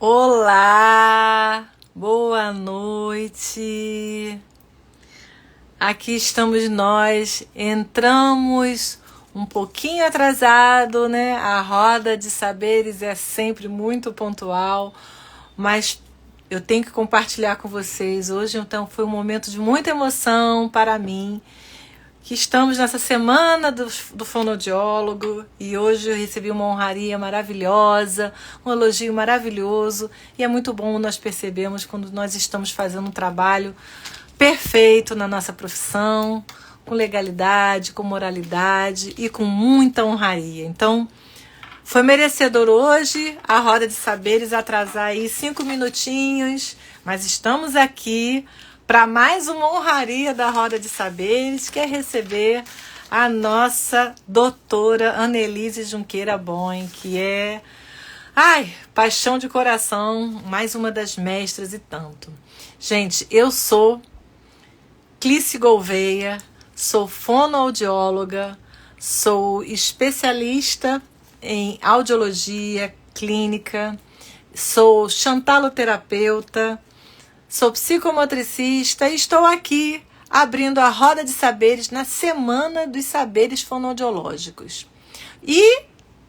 Olá, boa noite. Aqui estamos nós. Entramos um pouquinho atrasado, né? A roda de saberes é sempre muito pontual, mas eu tenho que compartilhar com vocês hoje. Então, foi um momento de muita emoção para mim. Que estamos nessa semana do fonoaudiólogo e hoje eu recebi uma honraria maravilhosa, um elogio maravilhoso e é muito bom nós percebemos quando nós estamos fazendo um trabalho perfeito na nossa profissão, com legalidade, com moralidade e com muita honraria. Então, foi merecedor hoje a roda de saberes atrasar aí 5 minutinhos, mas estamos aqui para mais uma honraria da Roda de Saberes, que é receber a nossa doutora Annelise Junqueira Boing, que é, paixão de coração, mais uma das mestras e tanto. Gente, eu sou Clícia Gouveia, sou fonoaudióloga, sou especialista em audiologia clínica, sou xantaloterapeuta, sou psicomotricista e estou aqui abrindo a Roda de Saberes na Semana dos Saberes Fonoaudiológicos. E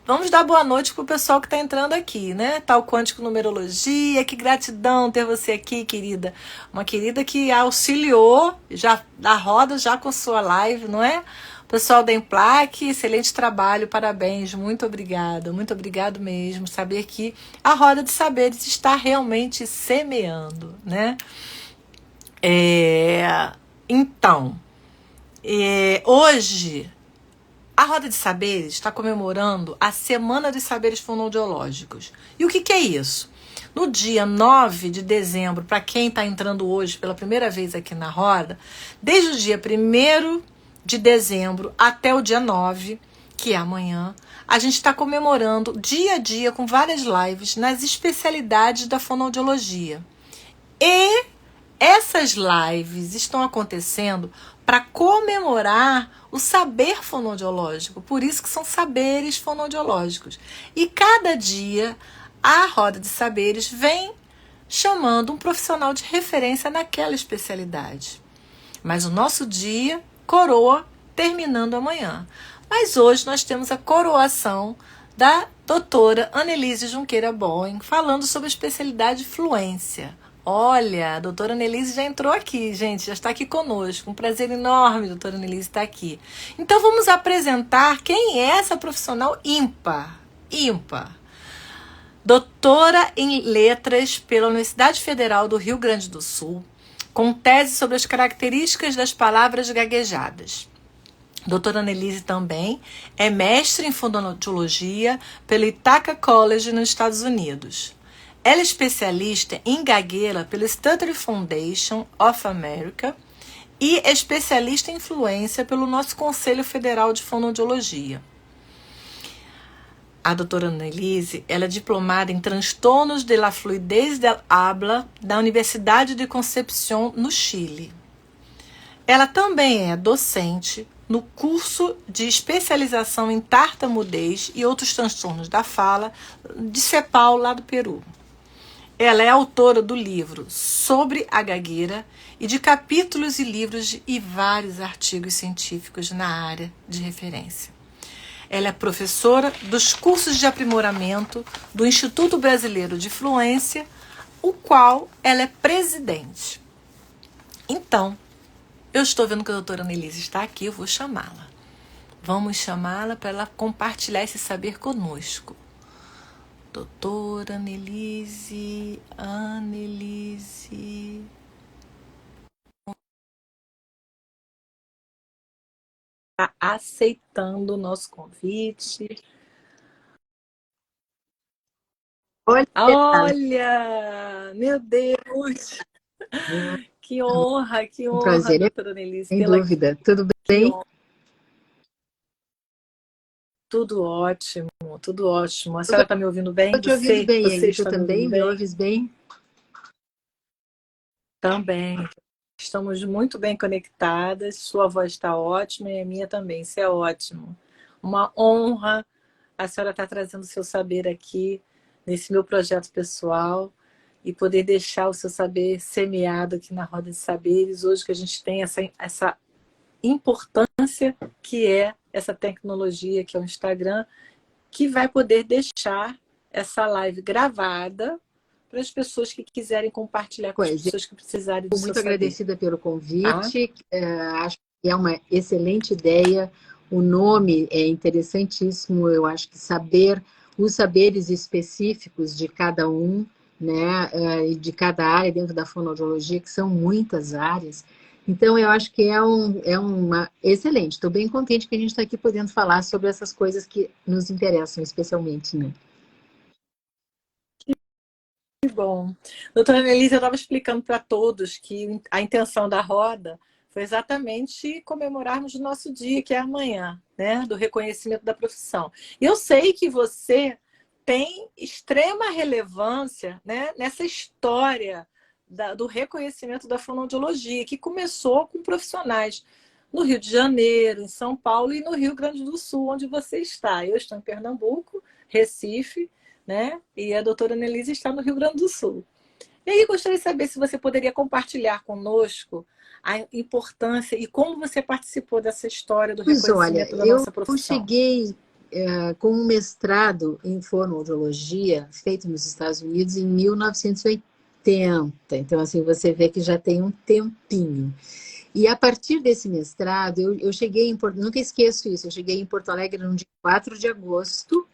vamos dar boa noite para o pessoal que está entrando aqui, né? Tal Quântico Numerologia, que gratidão ter você aqui, querida. Uma querida que auxiliou já da roda já com sua live, não é? Pessoal da Emplaque, excelente trabalho, parabéns, muito obrigada, muito obrigado mesmo. Saber que a Roda de Saberes está realmente semeando, né? Então, hoje a Roda de Saberes está comemorando a Semana dos Saberes Fonoaudiológicos. E o que é isso? No dia 9 de dezembro, para quem está entrando hoje pela primeira vez aqui na Roda, desde o dia 1º de dezembro até o dia 9, que é amanhã, a gente está comemorando dia a dia com várias lives nas especialidades da fonoaudiologia. E essas lives estão acontecendo para comemorar o saber fonoaudiológico, por isso que são saberes fonoaudiológicos. E cada dia a Roda de Saberes vem chamando um profissional de referência naquela especialidade. Mas o nosso dia coroa terminando amanhã. Mas hoje nós temos a coroação da doutora Annelise Junqueira Boing, falando sobre a especialidade de fluência. Olha, a doutora Annelise já entrou aqui, gente, já está aqui conosco. Um prazer enorme, doutora Annelise, estar aqui. Então vamos apresentar quem é essa profissional ímpar. Doutora em Letras pela Universidade Federal do Rio Grande do Sul, com tese sobre as características das palavras gaguejadas. Doutora Annelise também é mestre em fonoaudiologia pelo Ithaca College nos Estados Unidos. Ela é especialista em gagueira pelo Stuttering Foundation of America e é especialista em fluência pelo nosso Conselho Federal de Fonoaudiologia. A doutora Annelise, ela é diplomada em transtornos de la fluidez del habla da Universidade de Concepción, no Chile. Ela também é docente no curso de especialização em tartamudez e outros transtornos da fala de CEPAL, lá do Peru. Ela é autora do livro Sobre a Gagueira e de capítulos e livros e vários artigos científicos na área de referência. Ela é professora dos cursos de aprimoramento do Instituto Brasileiro de Fluência, o qual ela é presidente. Então, eu estou vendo que a doutora Annelise está aqui, eu vou chamá-la. Vamos chamá-la para ela compartilhar esse saber conosco. Doutora Annelise. Está aceitando o nosso convite. Olha, meu Deus, que honra, Um prazer, doutora Annelise, sem tê-la aqui. dúvida. Tudo Que bem? honra. Tudo ótimo, tudo ótimo. A senhora está me ouvindo bem? Estou te ouvindo bem, Você e tu está me ouvindo também me bem? ouves bem? Também. Estamos muito bem conectadas. Sua voz está ótima e a minha também. Isso é ótimo. Uma honra a senhora estar trazendo seu saber aqui nesse meu projeto pessoal e poder deixar o seu saber semeado aqui na Roda de Saberes, hoje que a gente tem essa importância que é essa tecnologia, que é o Instagram, que vai poder deixar essa live gravada para as pessoas que quiserem compartilhar com as Pois, eu pessoas que precisarem do estou seu muito saber. agradecida pelo Tá? convite. Acho que é uma excelente ideia. O nome é interessantíssimo. Eu acho que os saberes específicos de cada um, né, e de cada área dentro da fonoaudiologia, que são muitas áreas. Então, eu acho que é uma excelente. Estou bem contente que a gente está aqui podendo falar sobre essas coisas que nos interessam, especialmente, né? Que bom. Doutora Annelise, eu estava explicando para todos que a intenção da roda foi exatamente comemorarmos o nosso dia, que é amanhã, né? Do reconhecimento da profissão. Eu sei que você tem extrema relevância, né, nessa história do reconhecimento da fonoaudiologia, que começou com profissionais no Rio de Janeiro, em São Paulo e no Rio Grande do Sul, onde você está. Eu estou em Pernambuco, Recife, né? E a doutora Annelise está no Rio Grande do Sul. E aí, gostaria de saber se você poderia compartilhar conosco a importância e como você participou dessa história do Pois olha, reconhecimento da eu nossa profissão. cheguei com um mestrado em fonoaudiologia feito nos Estados Unidos em 1980. Então, assim, você vê que já tem um tempinho. E a partir desse mestrado, eu cheguei em Porto, nunca esqueço isso, eu cheguei em Porto Alegre no dia 4 de agosto,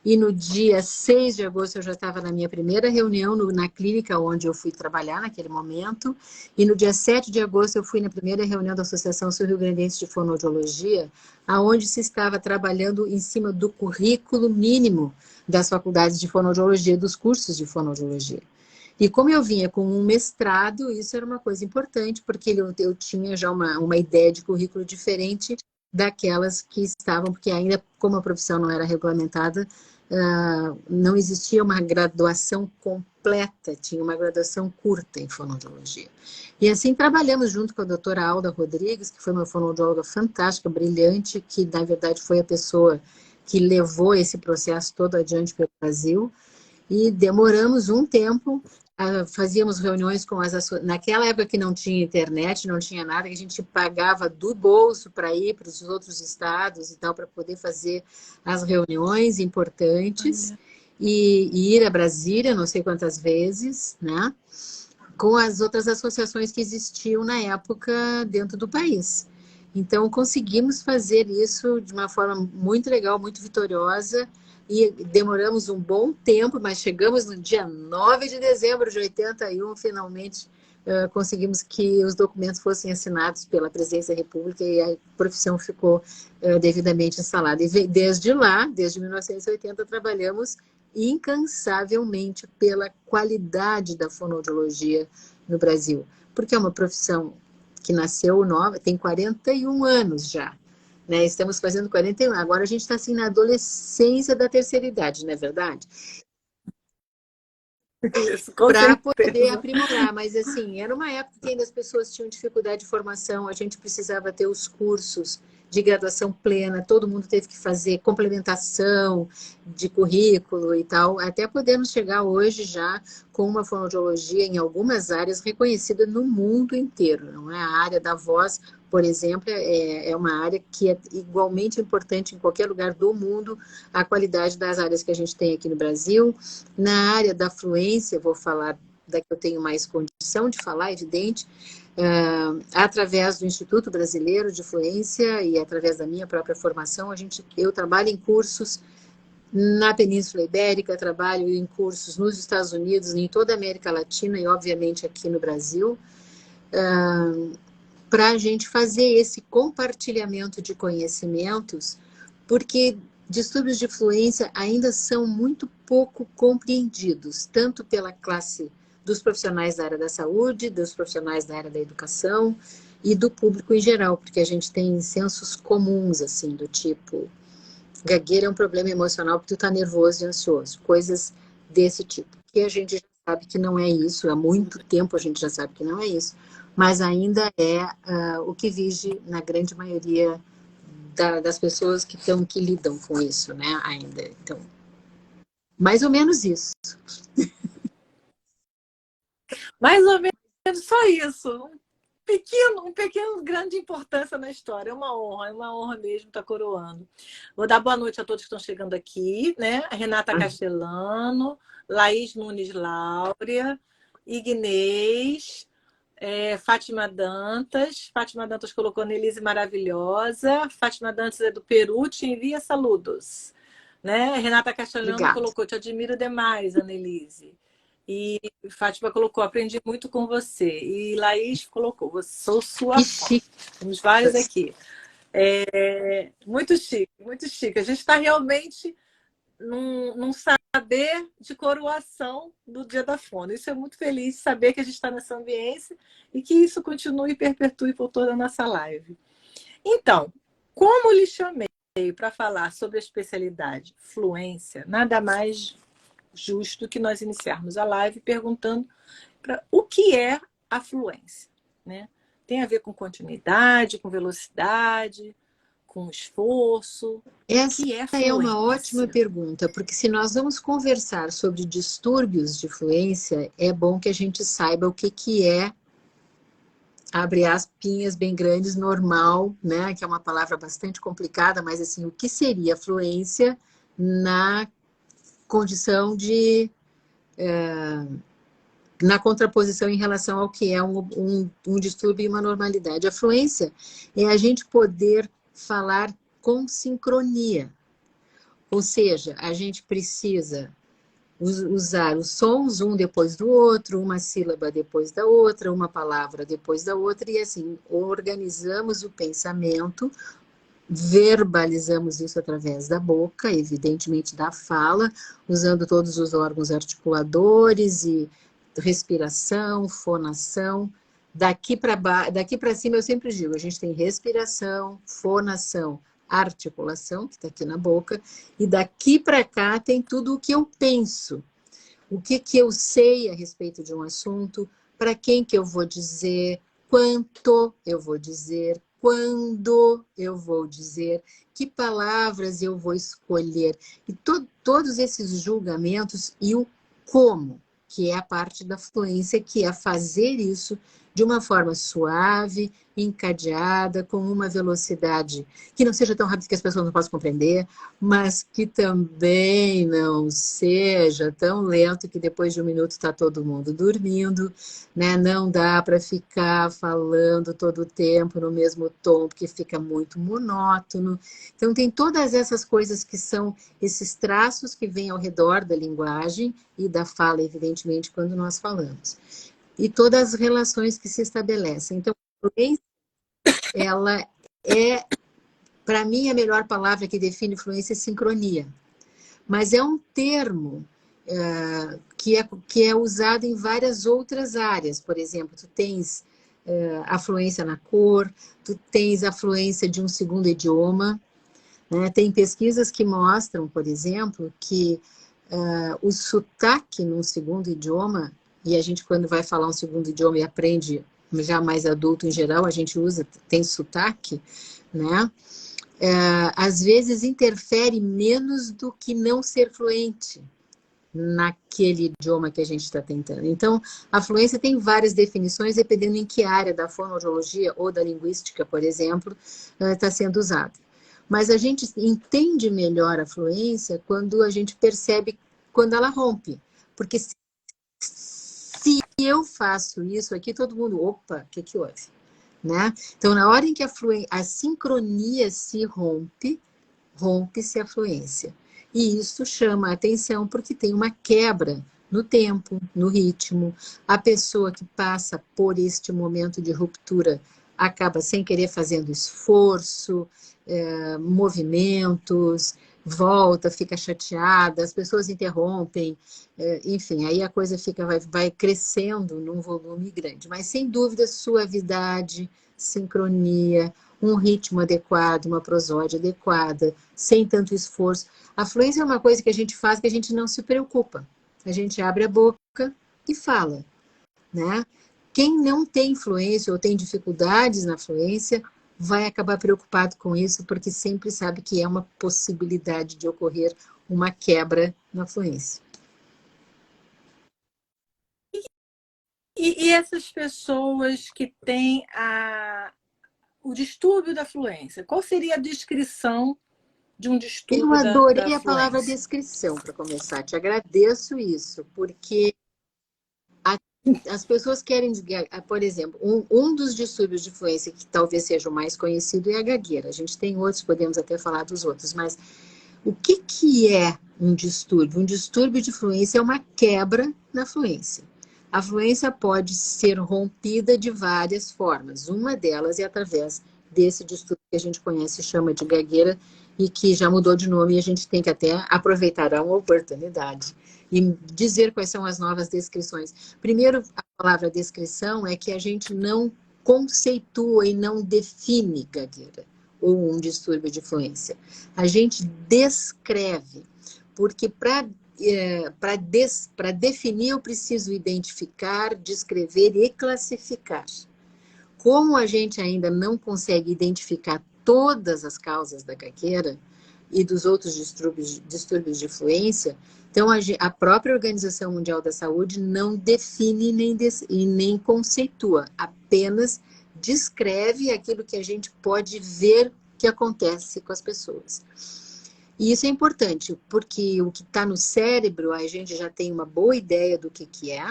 e no dia 6 de agosto eu já estava na minha primeira reunião na clínica onde eu fui trabalhar naquele momento, e no dia 7 de agosto eu fui na primeira reunião da Associação Sul-Rio-Grandense de Fonoaudiologia, aonde se estava trabalhando em cima do currículo mínimo das faculdades de fonoaudiologia, dos cursos de fonoaudiologia. E como eu vinha com um mestrado, isso era uma coisa importante, porque eu tinha já uma ideia de currículo diferente daquelas que estavam, porque ainda como a profissão não era regulamentada, não existia uma graduação completa, tinha uma graduação curta em fonoaudiologia. E assim trabalhamos junto com a doutora Alda Rodrigues, que foi uma fonoaudióloga fantástica, brilhante, que na verdade foi a pessoa que levou esse processo todo adiante pelo Brasil, e demoramos um tempo, fazíamos reuniões com naquela época que não tinha internet, não tinha nada, que a gente pagava do bolso para ir para os outros estados e tal, para poder fazer as reuniões importantes e ir a Brasília não sei quantas vezes, né? Com as outras associações que existiam na época dentro do país. Então, conseguimos fazer isso de uma forma muito legal, muito vitoriosa, e demoramos um bom tempo, mas chegamos no dia 9 de dezembro de 81, finalmente conseguimos que os documentos fossem assinados pela Presidência da República e a profissão ficou devidamente instalada. E desde lá, desde 1980, trabalhamos incansavelmente pela qualidade da fonoaudiologia no Brasil, porque é uma profissão que nasceu nova, tem 41 anos já, né? Estamos fazendo 41, agora a gente está assim na adolescência da terceira idade, não é verdade? Isso, com Para poder certeza. aprimorar, mas assim, era uma época que ainda as pessoas tinham dificuldade de formação, a gente precisava ter os cursos de graduação plena, todo mundo teve que fazer complementação de currículo e tal, até podermos chegar hoje já com uma fonoaudiologia em algumas áreas reconhecida no mundo inteiro, não é? A área da voz, por exemplo, é uma área que é igualmente importante em qualquer lugar do mundo, a qualidade das áreas que a gente tem aqui no Brasil. Na área da fluência, vou falar da que eu tenho mais condição de falar, evidente, através do Instituto Brasileiro de Fluência e através da minha própria formação, eu trabalho em cursos na Península Ibérica, trabalho em cursos nos Estados Unidos, em toda a América Latina e, obviamente, aqui no Brasil, para a gente fazer esse compartilhamento de conhecimentos, porque distúrbios de fluência ainda são muito pouco compreendidos, tanto pela classe dos profissionais da área da saúde, dos profissionais da área da educação e do público em geral, porque a gente tem sensos comuns, assim, do tipo, gagueira é um problema emocional porque tu tá nervoso e ansioso, coisas desse tipo, que a gente já sabe que não é isso, há muito tempo a gente já sabe que não é isso, mas ainda é o que vige na grande maioria das pessoas que lidam com isso, né, ainda. Então, Mais ou menos isso. Mais ou menos só isso. Um pequeno grande importância na história. É uma honra mesmo estar coroando. Vou dar boa noite a todos que estão chegando aqui, né? Renata Castellano, Laís Nunes Láurea, Ignês, Fátima Dantas. Fátima Dantas colocou Nelise maravilhosa. Fátima Dantas é do Peru, te envia saludos. Né? Renata Castellano Obrigada. colocou, te admiro demais, Annelise. E Fátima colocou, aprendi muito com você. E Laís colocou, sou sua fã. Temos vários aqui. Muito chique, muito chique. A gente está realmente num saber de coroação do Dia da Fono. Isso é muito feliz de saber que a gente está nessa ambiência e que isso continue e perpetue por toda a nossa live. Então, como lhe chamei para falar sobre a especialidade fluência, nada mais justo que nós iniciarmos a live perguntando o que é a fluência, né? Tem a ver com continuidade, com velocidade, com esforço. Essa é uma ótima pergunta, porque se nós vamos conversar sobre distúrbios de fluência, é bom que a gente saiba o que é, abre aspinhas bem grandes, normal, né? Que é uma palavra bastante complicada, mas assim, o que seria fluência na condição de... na contraposição em relação ao que é um distúrbio e uma normalidade. A fluência é a gente poder falar com sincronia. Ou seja, a gente precisa usar os sons um depois do outro, uma sílaba depois da outra, uma palavra depois da outra, e assim, organizamos o pensamento, verbalizamos isso através da boca, evidentemente da fala, usando todos os órgãos articuladores e respiração, fonação. Daqui para cima eu sempre digo, a gente tem respiração, fonação, articulação, que está aqui na boca, e daqui para cá tem tudo o que eu penso, o que eu sei a respeito de um assunto, para quem que eu vou dizer, quanto eu vou dizer, quando eu vou dizer, que palavras eu vou escolher, e todos esses julgamentos e o como, que é a parte da fluência, que é fazer isso de uma forma suave, encadeada, com uma velocidade que não seja tão rápida que as pessoas não possam compreender, mas que também não seja tão lento que depois de um minuto está todo mundo dormindo, né? Não dá para ficar falando todo o tempo no mesmo tom, porque fica muito monótono. Então tem todas essas coisas que são esses traços que vêm ao redor da linguagem e da fala, evidentemente, quando nós falamos. E todas as relações que se estabelecem. Então, ela é, para mim, a melhor palavra que define fluência é sincronia. Mas é um termo que é usado em várias outras áreas. Por exemplo, tu tens a fluência na cor, tu tens a fluência de um segundo idioma, né? Tem pesquisas que mostram, por exemplo, que o sotaque num segundo idioma, e a gente quando vai falar um segundo idioma e aprende já mais adulto em geral, a gente tem sotaque, né? Às vezes interfere menos do que não ser fluente naquele idioma que a gente está tentando. Então, a fluência tem várias definições, dependendo em que área da fonoaudiologia ou da linguística, por exemplo, está sendo usada. Mas a gente entende melhor a fluência quando a gente percebe quando ela rompe. Porque se eu faço isso aqui, todo mundo, opa, o que houve? Né? Então, na hora em que a sincronia se rompe-se a fluência. E isso chama a atenção porque tem uma quebra no tempo, no ritmo. A pessoa que passa por este momento de ruptura acaba sem querer fazendo esforço, movimentos, volta, fica chateada, as pessoas interrompem, enfim, aí a coisa vai crescendo num volume grande. Mas, sem dúvida, suavidade, sincronia, um ritmo adequado, uma prosódia adequada, sem tanto esforço. A fluência é uma coisa que a gente faz que a gente não se preocupa. A gente abre a boca e fala, né? Quem não tem fluência ou tem dificuldades na fluência vai acabar preocupado com isso, porque sempre sabe que é uma possibilidade de ocorrer uma quebra na fluência. E essas pessoas que têm o distúrbio da fluência, qual seria a descrição de um Eu distúrbio da adorei a palavra fluência? descrição, para começar. Te agradeço isso, porque as pessoas querem, por exemplo, um dos distúrbios de fluência que talvez seja o mais conhecido é a gagueira. A gente tem outros, podemos até falar dos outros, mas o que é um distúrbio? Um distúrbio de fluência é uma quebra na fluência. A fluência pode ser rompida de várias formas. Uma delas é através desse distúrbio que a gente conhece e chama de gagueira e que já mudou de nome e a gente tem que até aproveitar a oportunidade e dizer quais são as novas descrições. Primeiro, a palavra descrição é que a gente não conceitua e não define gagueira ou um distúrbio de fluência. A gente descreve, porque para definir eu preciso identificar, descrever e classificar. Como a gente ainda não consegue identificar todas as causas da gagueira e dos outros distúrbios de fluência, então a própria Organização Mundial da Saúde não define nem conceitua, apenas descreve aquilo que a gente pode ver que acontece com as pessoas. E isso é importante, porque o que está no cérebro, a gente já tem uma boa ideia do que é,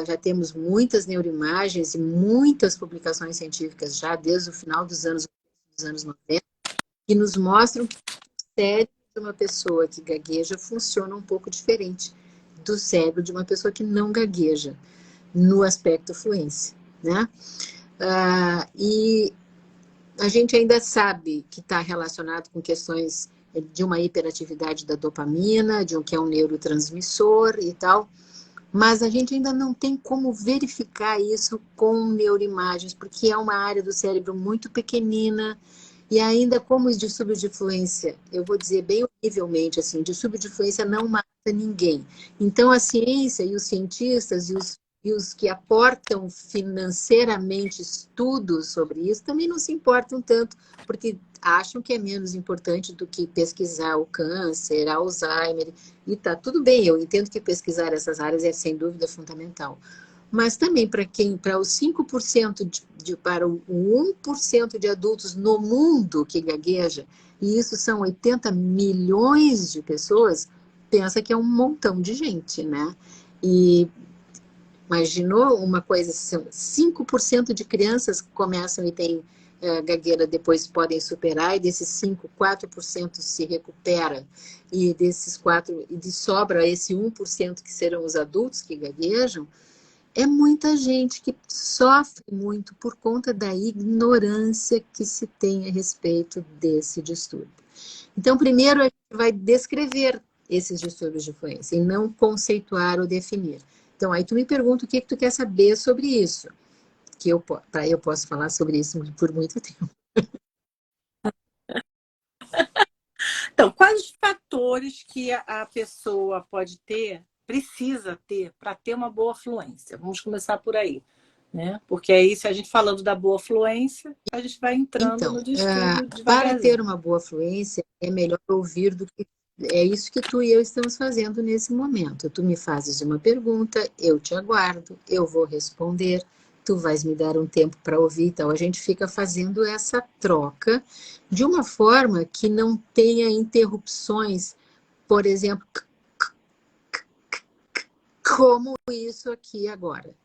já temos muitas neuroimagens e muitas publicações científicas já desde o final dos anos 90, que nos mostram que o cérebro de uma pessoa que gagueja funciona um pouco diferente do cérebro de uma pessoa que não gagueja, no aspecto fluência, né? E a gente ainda sabe que está relacionado com questões de uma hiperatividade da dopamina, de um que é um neurotransmissor e tal, mas a gente ainda não tem como verificar isso com neuroimagens, porque é uma área do cérebro muito pequenina, e ainda como os distúrbios de fluência, eu vou dizer bem horrivelmente assim, distúrbio de fluência não mata ninguém. Então a ciência e os cientistas e os que aportam financeiramente estudos sobre isso também não se importam tanto, porque acham que é menos importante do que pesquisar o câncer, Alzheimer, e tá tudo bem, eu entendo que pesquisar essas áreas é sem dúvida fundamental. Mas também para os 5% para o 1% de adultos no mundo que gagueja, e isso são 80 milhões de pessoas, pensa que é um montão de gente, né? E imaginou uma coisa, 5% de crianças começam e têm gagueira, depois podem superar, e desses 5, 4% se recupera, e desses 4, e de sobra esse 1% que serão os adultos que gaguejam, é muita gente que sofre muito por conta da ignorância que se tem a respeito desse distúrbio. Então, primeiro a gente vai descrever esses distúrbios de fluência e não conceituar ou definir. Então, aí tu me pergunta o que tu quer saber sobre isso, que eu posso falar sobre isso por muito tempo. Então, quais os fatores que a pessoa pode ter, precisa ter, para ter uma boa fluência? Vamos começar por aí, né? Porque aí, se a gente falando da boa fluência, a gente vai entrando no Então, distúrbio para ter devagarzinho. uma boa fluência, é melhor ouvir do que... É isso que tu e eu estamos fazendo nesse momento. Tu me fazes uma pergunta, eu te aguardo, eu vou responder, tu vais me dar um tempo para ouvir. Então, a gente fica fazendo essa troca de uma forma que não tenha interrupções, por exemplo, como isso aqui agora.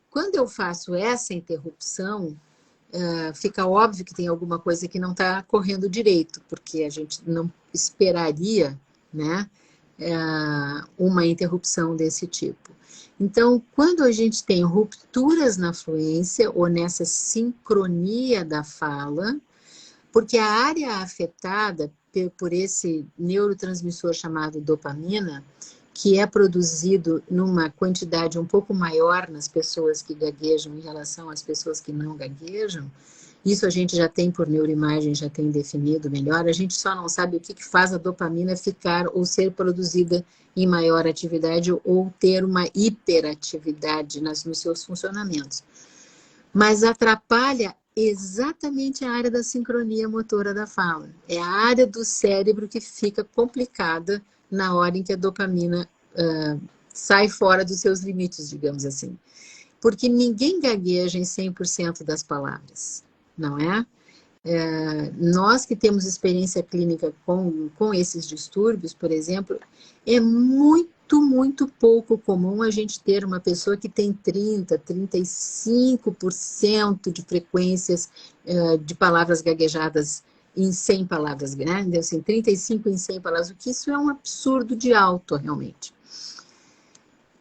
Quando eu faço essa interrupção, fica óbvio que tem alguma coisa que não está correndo direito, porque a gente não esperaria, né, uma interrupção desse tipo. Então, quando a gente tem rupturas na fluência ou nessa sincronia da fala, porque a área afetada por esse neurotransmissor chamado dopamina, que é produzido numa quantidade um pouco maior nas pessoas que gaguejam em relação às pessoas que não gaguejam, isso a gente já tem por neuroimagem, já tem definido melhor, a gente só não sabe o que faz a dopamina ficar ou ser produzida em maior atividade ou ter uma hiperatividade nos seus funcionamentos. Mas atrapalha exatamente a área da sincronia motora da fala. É a área do cérebro que fica complicada na hora em que a dopamina sai fora dos seus limites, digamos assim. Porque ninguém gagueja em 100% das palavras, não é? Nós que temos experiência clínica com esses distúrbios, por exemplo, é muito pouco comum a gente ter uma pessoa que tem 35% de frequências de palavras gaguejadas em 100 palavras, né? Então, assim, 35 em 100 palavras, o que isso é um absurdo de alto, realmente.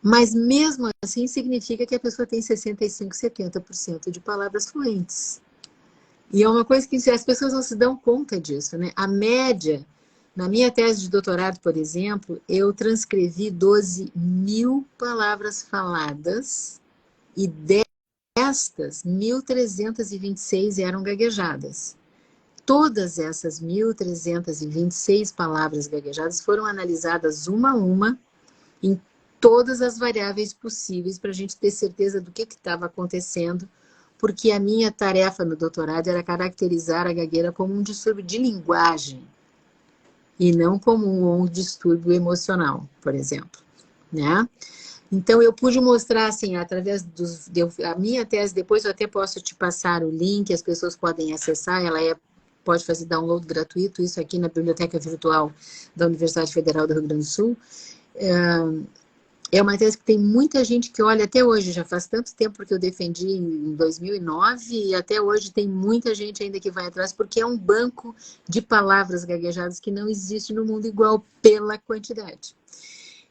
Mas mesmo assim significa que a pessoa tem 65, 70% de palavras fluentes. E é uma coisa que as pessoas não se dão conta disso, né? A média, na minha tese de doutorado, por exemplo, eu transcrevi 12.000 palavras faladas e destas, 1.326 eram gaguejadas. Todas essas 1.326 palavras gaguejadas foram analisadas uma a uma em todas as variáveis possíveis para a gente ter certeza do que estava acontecendo, porque a minha tarefa no doutorado era caracterizar a gagueira como um distúrbio de linguagem e não como um distúrbio emocional, por exemplo, né? Então, eu pude mostrar, assim, através a minha tese, depois eu até posso te passar o link, as pessoas podem acessar, pode fazer download gratuito, isso aqui na Biblioteca Virtual da Universidade Federal do Rio Grande do Sul. É uma tese que tem muita gente que olha até hoje, já faz tanto tempo, porque eu defendi em 2009, e até hoje tem muita gente ainda que vai atrás, porque é um banco de palavras gaguejadas que não existe no mundo igual pela quantidade.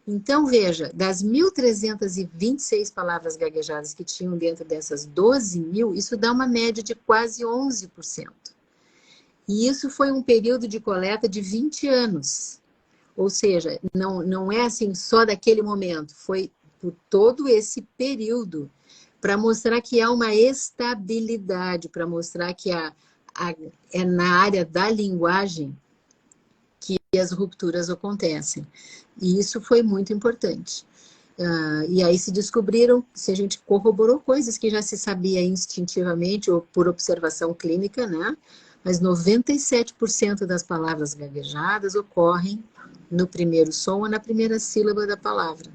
Então, veja, das 1.326 palavras gaguejadas que tinham dentro dessas 12.000, isso dá uma média de quase 11%. E isso foi um período de coleta de 20 anos. Ou seja, não é assim só daquele momento, foi por todo esse período, para mostrar que há uma estabilidade, para mostrar que é na área da linguagem que as rupturas acontecem. E isso foi muito importante. E aí se descobriram, se a gente corroborou coisas que já se sabia instintivamente ou por observação clínica, né? Mas 97% das palavras gaguejadas ocorrem no primeiro som ou na primeira sílaba da palavra.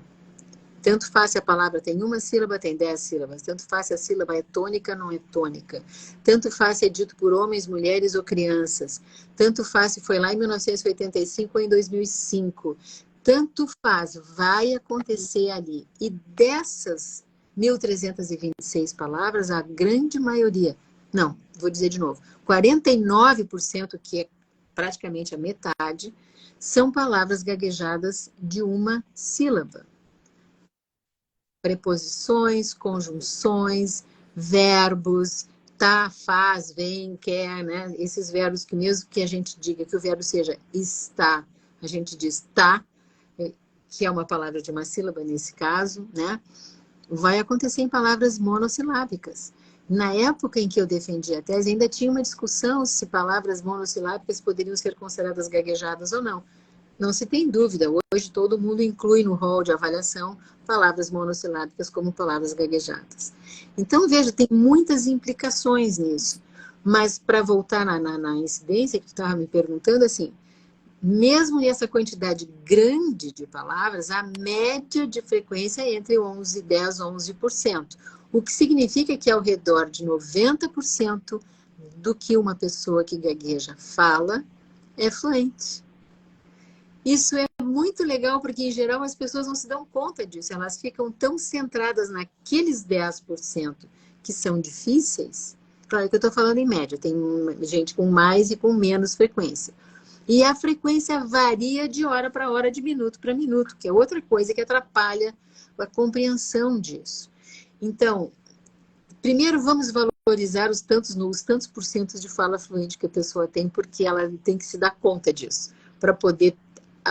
Tanto faz se a palavra tem uma sílaba, tem 10 sílabas. Tanto faz se a sílaba é tônica, não é tônica. Tanto faz se é dito por homens, mulheres ou crianças. Tanto faz se foi lá em 1985 ou em 2005. Tanto faz, vai acontecer ali. E dessas 1.326 palavras, a grande maioria, não, vou dizer de novo, 49%, que é praticamente a metade, são palavras gaguejadas de uma sílaba. Preposições, conjunções, verbos, tá, faz, vem, quer, né? Esses verbos que mesmo que a gente diga que o verbo seja está, a gente diz tá, que é uma palavra de uma sílaba nesse caso, né? Vai acontecer em palavras monossilábicas. Na época em que eu defendi a tese, ainda tinha uma discussão se palavras monossilábicas poderiam ser consideradas gaguejadas ou não. Não se tem dúvida, hoje todo mundo inclui no rol de avaliação palavras monossilábicas como palavras gaguejadas. Então, veja, tem muitas implicações nisso. Mas, para voltar na incidência que tu estava me perguntando, assim, mesmo nessa quantidade grande de palavras, a média de frequência é entre 10, 11%. O que significa que ao redor de 90% do que uma pessoa que gagueja fala é fluente. Isso é muito legal, porque, em geral, as pessoas não se dão conta disso. Elas ficam tão centradas naqueles 10% que são difíceis. Claro que eu estou falando em média. Tem gente com mais e com menos frequência. E a frequência varia de hora para hora, de minuto para minuto, que é outra coisa que atrapalha a compreensão disso. Então, primeiro vamos valorizar os tantos porcentos de fala fluente que a pessoa tem, porque ela tem que se dar conta disso, para poder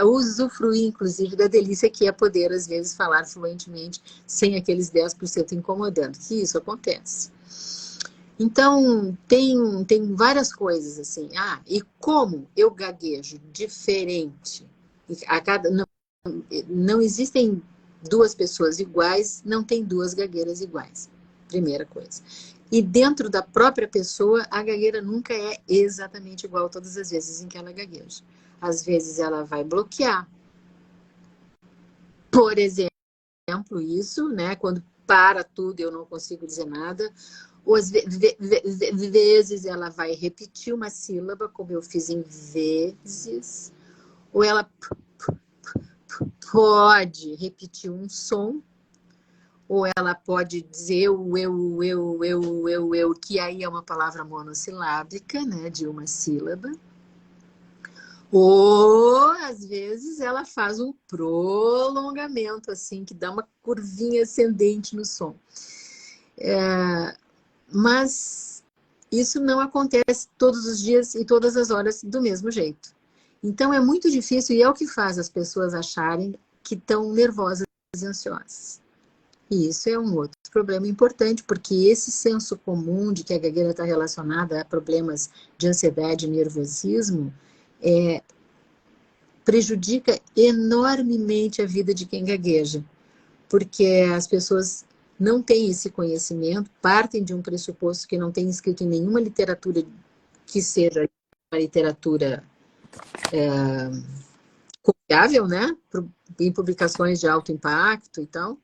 usufruir, inclusive, da delícia que é poder, às vezes, falar fluentemente sem aqueles 10% incomodando, que isso acontece. Então, tem várias coisas, assim. E como eu gaguejo diferente? Não existem duas pessoas iguais, não tem duas gagueiras iguais. Primeira coisa. E dentro da própria pessoa, a gagueira nunca é exatamente igual todas as vezes em que ela gagueja. Às vezes ela vai bloquear. Por exemplo, isso, né? Quando para tudo e eu não consigo dizer nada. Ou às vezes ela vai repetir uma sílaba, como eu fiz em vezes. Ou ela pode repetir um som. Ou ela pode dizer eu, que aí é uma palavra monossilábica, né? De uma sílaba. Ou, às vezes, ela faz um prolongamento, assim, que dá uma curvinha ascendente no som. Mas isso não acontece todos os dias e todas as horas do mesmo jeito. Então, é muito difícil e é o que faz as pessoas acharem que estão nervosas e ansiosas. E isso é um outro problema importante, porque esse senso comum de que a gagueira está relacionada a problemas de ansiedade e nervosismo prejudica enormemente a vida de quem gagueja, porque as pessoas não têm esse conhecimento, partem de um pressuposto que não tem escrito em nenhuma literatura que seja uma literatura confiável, né? Em publicações de alto impacto e tal.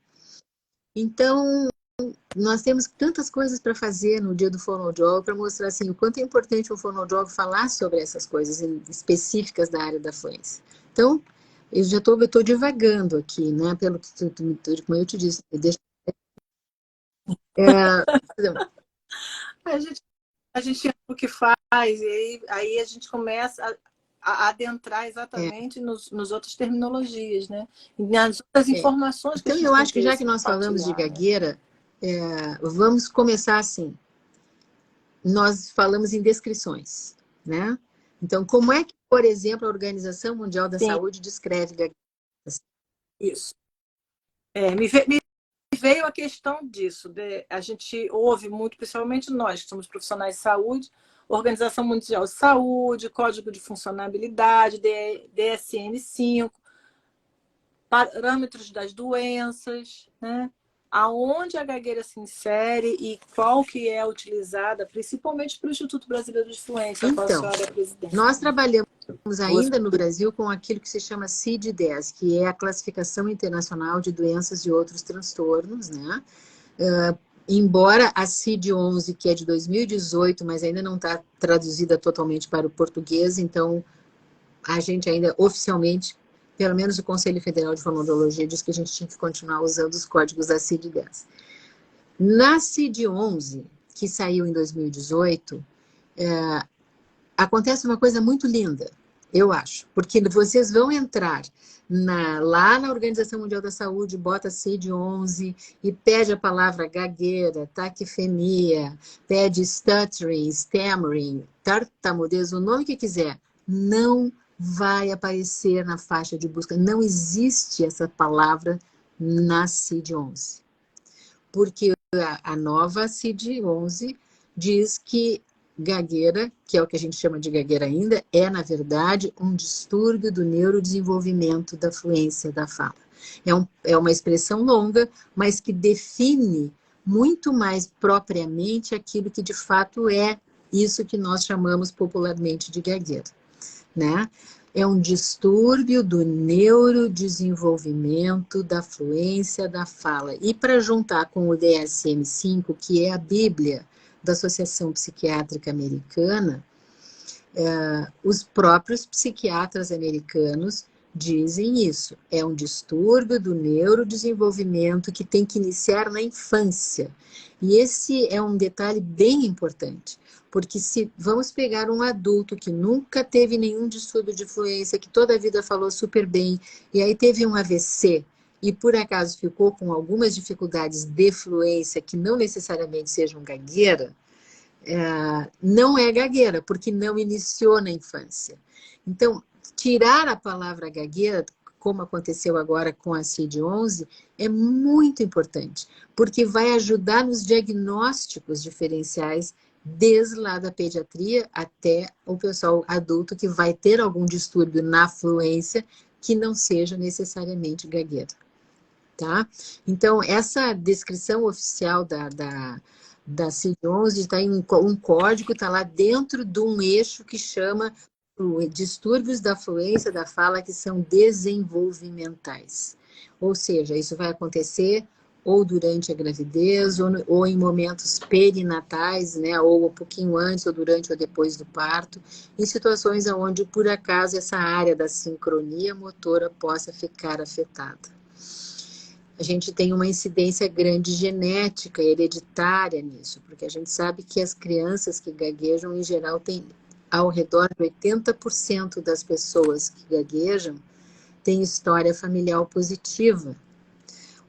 Então, nós temos tantas coisas para fazer no dia do fonoaudiólogo para mostrar assim, o quanto é importante o fonoaudiólogo falar sobre essas coisas específicas da área da fluência. Então, eu já estou divagando aqui, né? Pelo que como eu te disse, deixa, A gente, a gente o que faz, e aí a gente começa a adentrar exatamente nos outras terminologias, né? Nas outras informações que a então, gente eu tem acho que já que nós falamos de compartilhar, né? gagueira, vamos começar assim. Nós falamos em descrições, né? Então, como é que, por exemplo, a Organização Mundial da Sim, Saúde descreve gagueira? isso. Me veio a questão disso. A gente ouve muito, principalmente nós, que somos profissionais de saúde, Organização Mundial de Saúde, Código de Funcionabilidade, DSM-5, parâmetros das doenças, né? Aonde a gagueira se insere e qual que é utilizada, principalmente para o Instituto Brasileiro de Fluência, a qual a Então, senhora é presidente. nós trabalhamos ainda no Brasil com aquilo que se chama CID-10, que é a Classificação Internacional de Doenças e Outros Transtornos, né? Embora a CID-11, que é de 2018, mas ainda não está traduzida totalmente para o português, então a gente ainda oficialmente, pelo menos o Conselho Federal de Fonoaudiologia, diz que a gente tinha que continuar usando os códigos da CID-10. Na CID-11, que saiu em 2018, acontece uma coisa muito linda, eu acho, porque vocês vão entrar lá na Organização Mundial da Saúde, bota CID-11 e pede a palavra gagueira, taquifemia, pede stuttering, stammering, tartamudez, o nome que quiser, não vai aparecer na faixa de busca, não existe essa palavra na CID-11, porque a nova CID-11 diz que gagueira, que é o que a gente chama de gagueira ainda, é, na verdade, um distúrbio do neurodesenvolvimento da fluência da fala. É uma expressão longa, mas que define muito mais propriamente aquilo que de fato é isso que nós chamamos popularmente de gagueira, né? É um distúrbio do neurodesenvolvimento da fluência da fala. E para juntar com o DSM-5, que é a Bíblia da Associação Psiquiátrica Americana, os próprios psiquiatras americanos dizem isso. É um distúrbio do neurodesenvolvimento que tem que iniciar na infância. E esse é um detalhe bem importante, porque se vamos pegar um adulto que nunca teve nenhum distúrbio de fluência, que toda a vida falou super bem, e aí teve um AVC, e por acaso ficou com algumas dificuldades de fluência, que não necessariamente sejam gagueira, não é gagueira, porque não iniciou na infância. Então, tirar a palavra gagueira, como aconteceu agora com a CID-11, é muito importante, porque vai ajudar nos diagnósticos diferenciais, desde lá da pediatria até o pessoal adulto que vai ter algum distúrbio na fluência que não seja necessariamente gagueira. Tá? Então, essa descrição oficial da CID-11 está em um código, está lá dentro de um eixo que chama distúrbios da fluência da fala que são desenvolvimentais. Ou seja, isso vai acontecer ou durante a gravidez, ou em momentos perinatais, né, ou um pouquinho antes, ou durante ou depois do parto, em situações onde, por acaso, essa área da sincronia motora possa ficar afetada. A gente tem uma incidência grande genética, hereditária nisso, porque a gente sabe que as crianças que gaguejam, em geral, têm ao redor de 80% das pessoas que gaguejam têm história familiar positiva.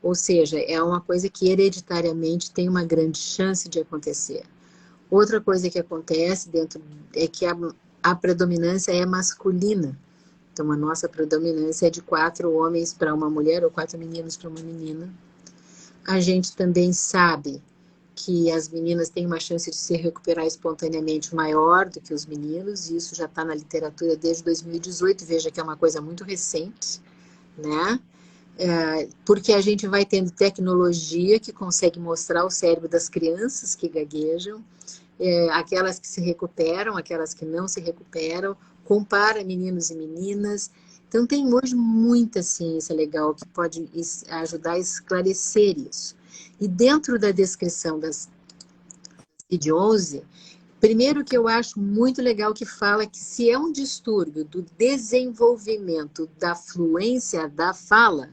Ou seja, é uma coisa que hereditariamente tem uma grande chance de acontecer. Outra coisa que acontece dentro é que a predominância é masculina. Então, a nossa predominância é de 4 homens para uma mulher ou 4 meninos para uma menina. A gente também sabe que as meninas têm uma chance de se recuperar espontaneamente maior do que os meninos, e isso já está na literatura desde 2018, veja que é uma coisa muito recente, né? Porque a gente vai tendo tecnologia que consegue mostrar o cérebro das crianças que gaguejam, aquelas que se recuperam, aquelas que não se recuperam, compara meninos e meninas. Então tem hoje muita ciência legal que pode ajudar a esclarecer isso. E dentro da descrição das CID-11, primeiro que eu acho muito legal que fala que se é um distúrbio do desenvolvimento da fluência da fala,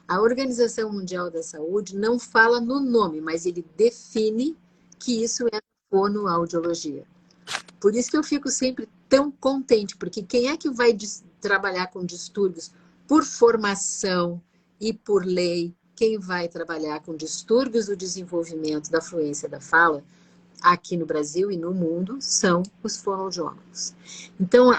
a Organização Mundial da Saúde não fala no nome, mas ele define que isso é fonoaudiologia. Por isso que eu fico sempre tão contente, porque quem é que vai trabalhar com distúrbios por formação e por lei? Quem vai trabalhar com distúrbios do desenvolvimento da fluência da fala aqui no Brasil e no mundo são os fonoaudiólogos. Então,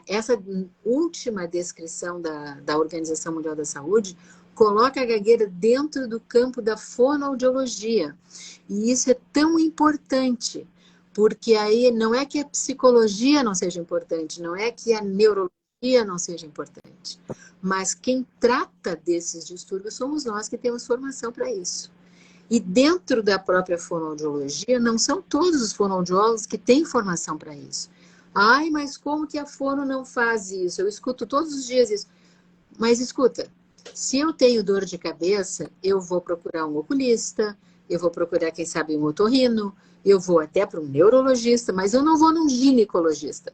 essa última descrição da Organização Mundial da Saúde coloca a gagueira dentro do campo da fonoaudiologia. E isso é tão importante, porque aí não é que a psicologia não seja importante, não é que a neurologia não seja importante, mas quem trata desses distúrbios somos nós que temos formação para isso. E dentro da própria fonoaudiologia, não são todos os fonoaudiólogos que têm formação para isso. Ai, mas como que a fono não faz isso? Eu escuto todos os dias isso. Mas escuta, se eu tenho dor de cabeça, eu vou procurar um oculista, eu vou procurar, quem sabe, um otorrino, eu vou até para um neurologista, mas eu não vou num ginecologista.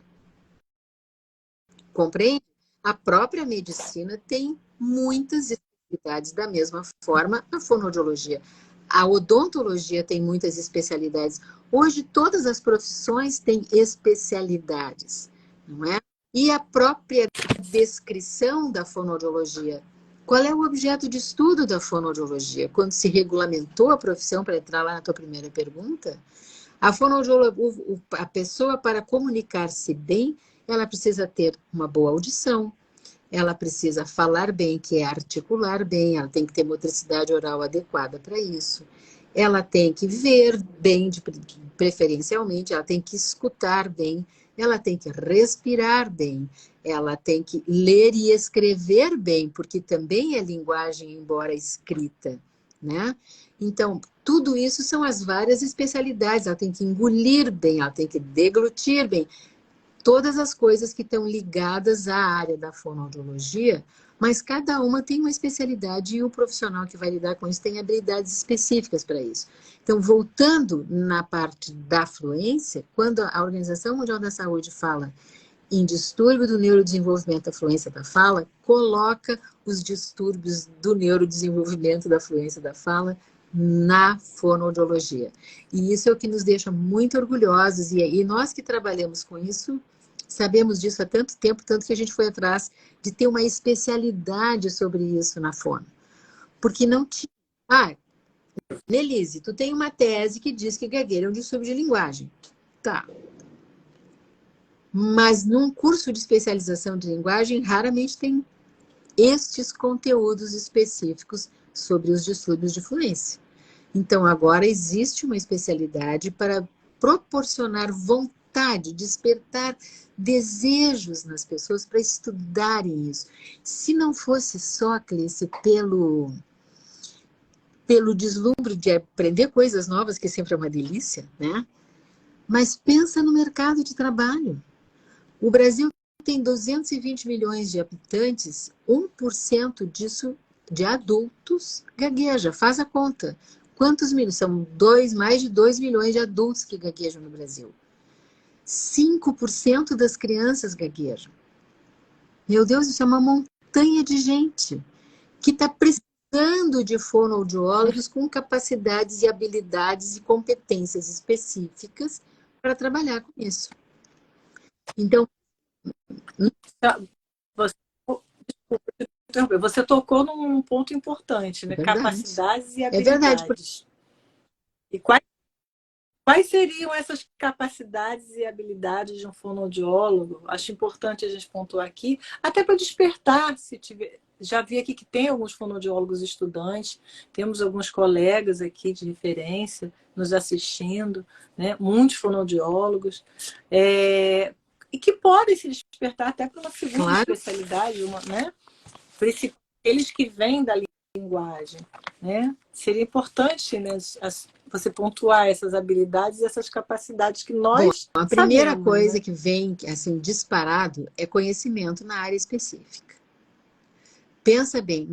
Compreende? A própria medicina tem muitas especialidades, da mesma forma a fonoaudiologia. A odontologia tem muitas especialidades. Hoje, todas as profissões têm especialidades, não é? E a própria descrição da fonoaudiologia. Qual é o objeto de estudo da fonoaudiologia? Quando se regulamentou a profissão, para entrar lá na tua primeira pergunta, a fonoaudiologia, a pessoa, para comunicar-se bem, ela precisa ter uma boa audição, ela precisa falar bem, que é articular bem, ela tem que ter motricidade oral adequada para isso. Ela tem que ver bem, preferencialmente, ela tem que escutar bem, ela tem que respirar bem, ela tem que ler e escrever bem, porque também é linguagem, embora escrita, né? Então, tudo isso são as várias especialidades. Ela tem que engolir bem, ela tem que deglutir bem. Todas as coisas que estão ligadas à área da fonoaudiologia, mas cada uma tem uma especialidade e o profissional que vai lidar com isso tem habilidades específicas para isso. Então, voltando na parte da fluência, quando a Organização Mundial da Saúde fala em distúrbio do neurodesenvolvimento da fluência da fala, coloca os distúrbios do neurodesenvolvimento da fluência da fala na fonoaudiologia. E isso é o que nos deixa muito orgulhosos, e nós que trabalhamos com isso, sabemos disso há tanto tempo, tanto que a gente foi atrás de ter uma especialidade sobre isso na fono. Porque não tinha... Nelise, tu tem uma tese que diz que gagueira é um distúrbio de linguagem. Tá. Mas num curso de especialização de linguagem, raramente tem estes conteúdos específicos sobre os distúrbios de fluência. Então, agora existe uma especialidade para proporcionar vontade, despertar desejos nas pessoas para estudarem isso. Se não fosse só, Cleice, pelo deslumbre de aprender coisas novas, que sempre é uma delícia, né? Mas pensa no mercado de trabalho. O Brasil tem 220 milhões de habitantes, 1% disso de adultos gagueja. Faz a conta. Quantos milhões? São mais de 2 milhões de adultos que gaguejam no Brasil. 5% das crianças gaguejam. Meu Deus, isso é uma montanha de gente que está precisando de fonoaudiólogos com capacidades e habilidades e competências específicas para trabalhar com isso. Então, você tocou num ponto importante, né? Capacidades e habilidades. É verdade. E quais seriam essas capacidades e habilidades de um fonoaudiólogo? Acho importante a gente pontuar aqui, até para despertar, se tiver. Já vi aqui que tem alguns fonoaudiólogos estudantes, temos alguns colegas aqui de referência nos assistindo, né? Muitos fonoaudiólogos, e que podem se despertar até para uma segunda especialidade, né? Eles que vêm da linguagem, né? Seria importante, né, você pontuar essas habilidades e essas capacidades que nós a primeira sabemos, coisa, né? que vem assim disparado é conhecimento na área específica. Pensa bem,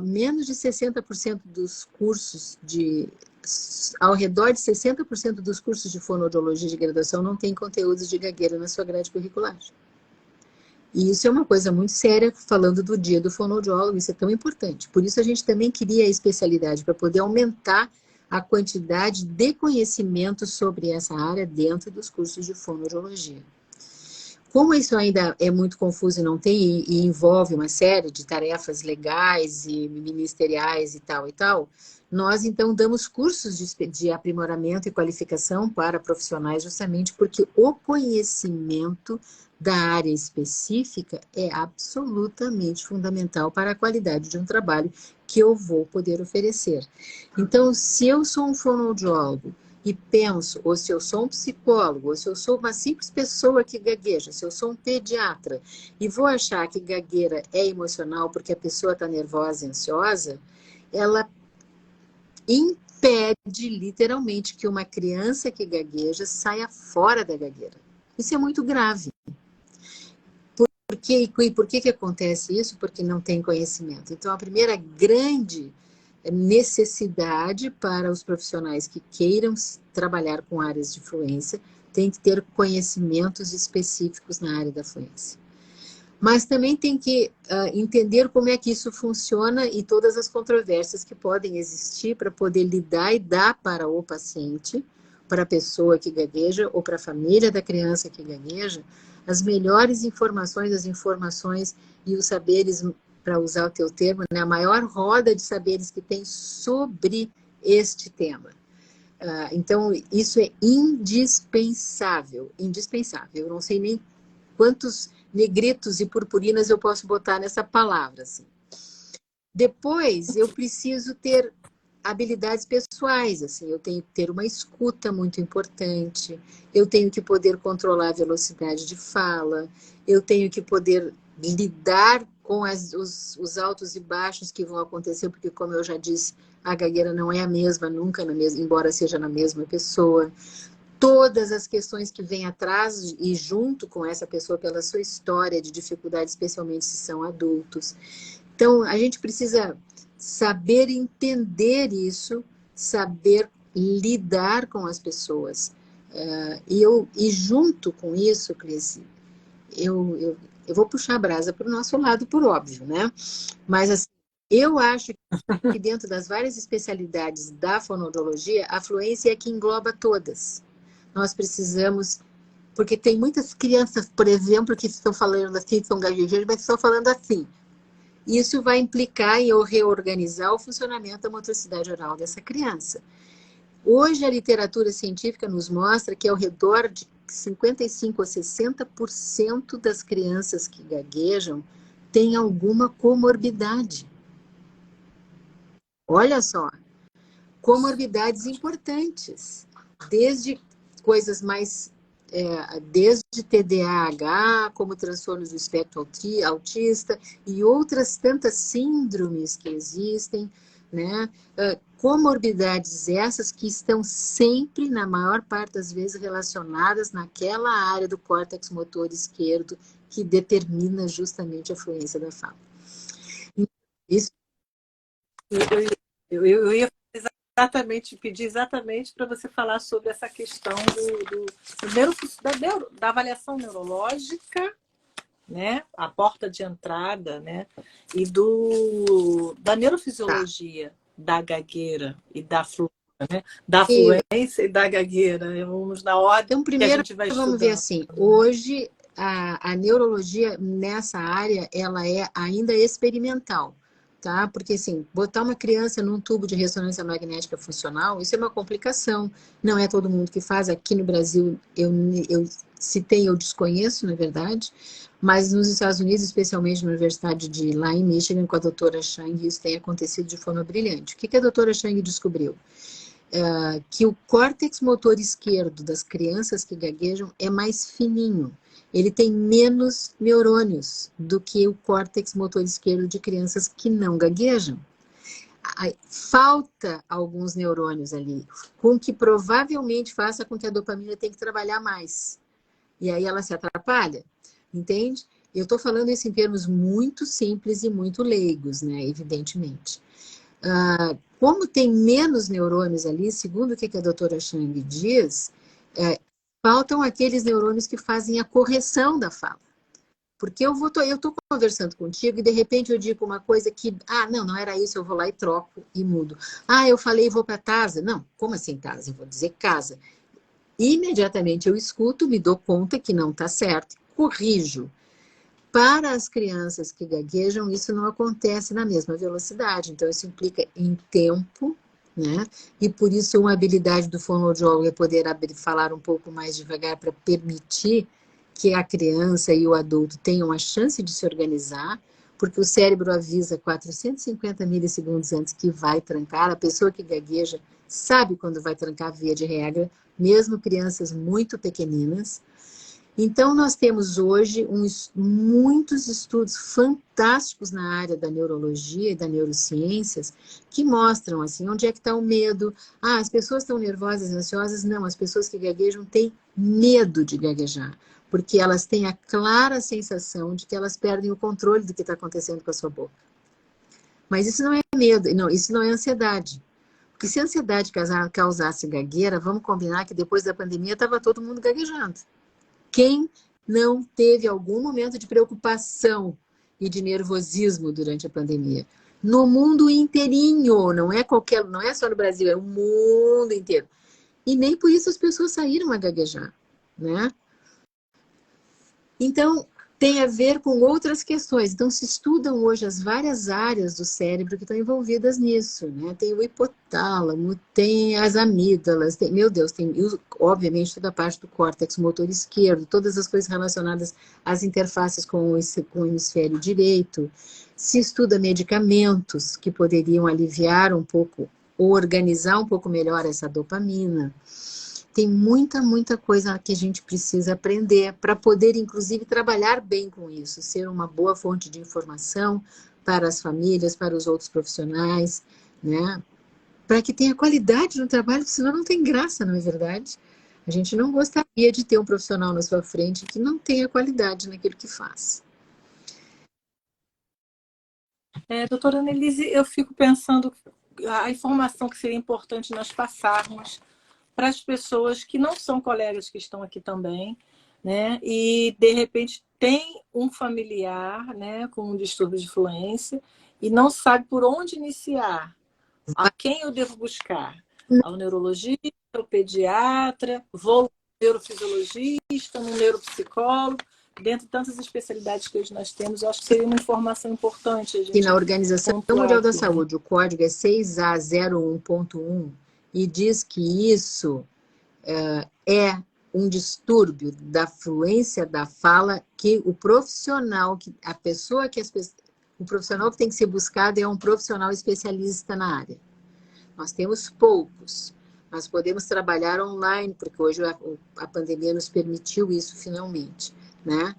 menos de 60% dos cursos ao redor de 60% dos cursos de fonoaudiologia de graduação não tem conteúdos de gagueira na sua grade curricular. E isso é uma coisa muito séria, falando do dia do fonoaudiólogo, isso é tão importante. Por isso a gente também queria a especialidade, para poder aumentar a quantidade de conhecimento sobre essa área dentro dos cursos de fonoaudiologia. Como isso ainda é muito confuso e não tem, e envolve uma série de tarefas legais e ministeriais e tal, nós então damos cursos de aprimoramento e qualificação para profissionais, justamente porque o conhecimento da área específica é absolutamente fundamental para a qualidade de um trabalho que eu vou poder oferecer. Então, se eu sou um fonoaudiólogo e penso, ou se eu sou um psicólogo, ou se eu sou uma simples pessoa que gagueja, se eu sou um pediatra, e vou achar que gagueira é emocional porque a pessoa está nervosa e ansiosa, ela impede literalmente que uma criança que gagueja saia fora da gagueira. Isso é muito grave. Por que acontece isso? Porque não tem conhecimento. Então, a primeira grande necessidade para os profissionais que queiram trabalhar com áreas de fluência tem que ter conhecimentos específicos na área da fluência. Mas também tem que entender como é que isso funciona e todas as controvérsias que podem existir para poder lidar e dar para o paciente, para a pessoa que gagueja ou para a família da criança que gagueja, as melhores informações, as informações e os saberes, para usar o teu termo, né, a maior roda de saberes que tem sobre este tema. Então, isso é indispensável, indispensável. Eu não sei nem quantos negritos e purpurinas eu posso botar nessa palavra. Assim. Depois, eu preciso ter habilidades pessoais, assim, eu tenho que ter uma escuta muito importante, eu tenho que poder controlar a velocidade de fala, eu tenho que poder lidar com os altos e baixos que vão acontecer, porque, como eu já disse, a gagueira não é a mesma, nunca na mesma, embora seja na mesma pessoa. Todas as questões que vêm atrás e junto com essa pessoa pela sua história de dificuldade, especialmente se são adultos. Então, a gente precisa saber entender isso, saber lidar com as pessoas. E junto com isso, Cris, eu vou puxar a brasa para o nosso lado, por óbvio, né? Mas assim, eu acho que dentro das várias especialidades da fonoaudiologia, a fluência é que engloba todas. Nós precisamos, porque tem muitas crianças, por exemplo, que estão falando assim, são gaguejeiras, mas estão falando assim. Isso vai implicar em eu reorganizar o funcionamento da motricidade oral dessa criança. Hoje, a literatura científica nos mostra que ao redor de 55% a 60% das crianças que gaguejam têm alguma comorbidade. Olha só, comorbidades importantes, desde coisas mais... desde TDAH, como transtornos do espectro autista e outras tantas síndromes que existem, né? comorbidades essas que estão sempre, na maior parte das vezes, relacionadas naquela área do córtex motor esquerdo que determina justamente a fluência da fala. Isso. Eu ia pedir exatamente para você falar sobre essa questão da avaliação neurológica, né? A porta de entrada, né? E da neurofisiologia da gagueira e da fluência, né? Da fluência e da gagueira. Vamos na ordem então, primeiro, que a gente vai estudando. Vamos ver assim, hoje a neurologia nessa área, ela é ainda experimental. Tá? Porque, assim, botar uma criança num tubo de ressonância magnética funcional, isso é uma complicação. Não é todo mundo que faz. Aqui no Brasil, se tem, eu desconheço, na verdade, mas nos Estados Unidos, especialmente na Universidade de lá em Michigan, com a doutora Chang, isso tem acontecido de forma brilhante. O que a doutora Chang descobriu? Que o córtex motor esquerdo das crianças que gaguejam é mais fininho. Ele tem menos neurônios do que o córtex motor esquerdo de crianças que não gaguejam. Falta alguns neurônios ali, com que provavelmente faça com que a dopamina tenha que trabalhar mais. E aí ela se atrapalha, entende? Eu estou falando isso em termos muito simples e muito leigos, né? Evidentemente. Como tem menos neurônios ali, segundo o que a doutora Chang diz, faltam aqueles neurônios que fazem a correção da fala. Porque eu estou conversando contigo e de repente eu digo uma coisa que, não era isso, eu vou lá e troco e mudo. Eu falei vou para casa. Não, como assim casa? Eu vou dizer casa. Imediatamente eu escuto, me dou conta que não está certo, corrijo. Para as crianças que gaguejam, isso não acontece na mesma velocidade. Então, isso implica em tempo, né? E por isso uma habilidade do fonoaudiólogo é poder falar um pouco mais devagar para permitir que a criança e o adulto tenham a chance de se organizar, porque o cérebro avisa 450 milissegundos antes que vai trancar. A pessoa que gagueja sabe quando vai trancar, via de regra, mesmo crianças muito pequeninas. Então, nós temos hoje muitos estudos fantásticos na área da neurologia e da neurociências que mostram, assim, onde é que está o medo. As pessoas estão nervosas e ansiosas? Não, as pessoas que gaguejam têm medo de gaguejar, porque elas têm a clara sensação de que elas perdem o controle do que está acontecendo com a sua boca. Mas isso não é medo, não, isso não é ansiedade. Porque se a ansiedade causasse gagueira, vamos combinar que depois da pandemia estava todo mundo gaguejando. Quem não teve algum momento de preocupação e de nervosismo durante a pandemia? No mundo inteirinho, não é só no Brasil, é o mundo inteiro. E nem por isso as pessoas saíram a gaguejar, né? Então, tem a ver com outras questões. Então, se estudam hoje as várias áreas do cérebro que estão envolvidas nisso, né? Tem o hipotálamo, tem as amígdalas, tem, meu Deus, tem, obviamente, toda a parte do córtex motor esquerdo, todas as coisas relacionadas às interfaces com o hemisfério direito. Se estuda medicamentos que poderiam aliviar um pouco, ou organizar um pouco melhor essa dopamina. Tem muita coisa que a gente precisa aprender para poder, inclusive, trabalhar bem com isso, ser uma boa fonte de informação para as famílias, para os outros profissionais, né? Para que tenha qualidade no trabalho, senão não tem graça, não é verdade? A gente não gostaria de ter um profissional na sua frente que não tenha qualidade naquilo que faz. Doutora Annelise, eu fico pensando a informação que seria importante nós passarmos para as pessoas que não são colegas que estão aqui também, né? E de repente tem um familiar, né, com um distúrbio de fluência e não sabe por onde iniciar. A quem eu devo buscar? Ao neurologista, ao pediatra, vou ao neurofisiologista, no neuropsicólogo, dentro de tantas especialidades que hoje nós temos, eu acho que seria uma informação importante a gente. E na Organização Mundial da Saúde, o código é 6A01.1 e diz que isso é um distúrbio da fluência da fala que o profissional, o profissional que tem que ser buscado é um profissional especialista na área. Nós temos poucos, nós podemos trabalhar online, porque hoje a pandemia nos permitiu isso finalmente, né?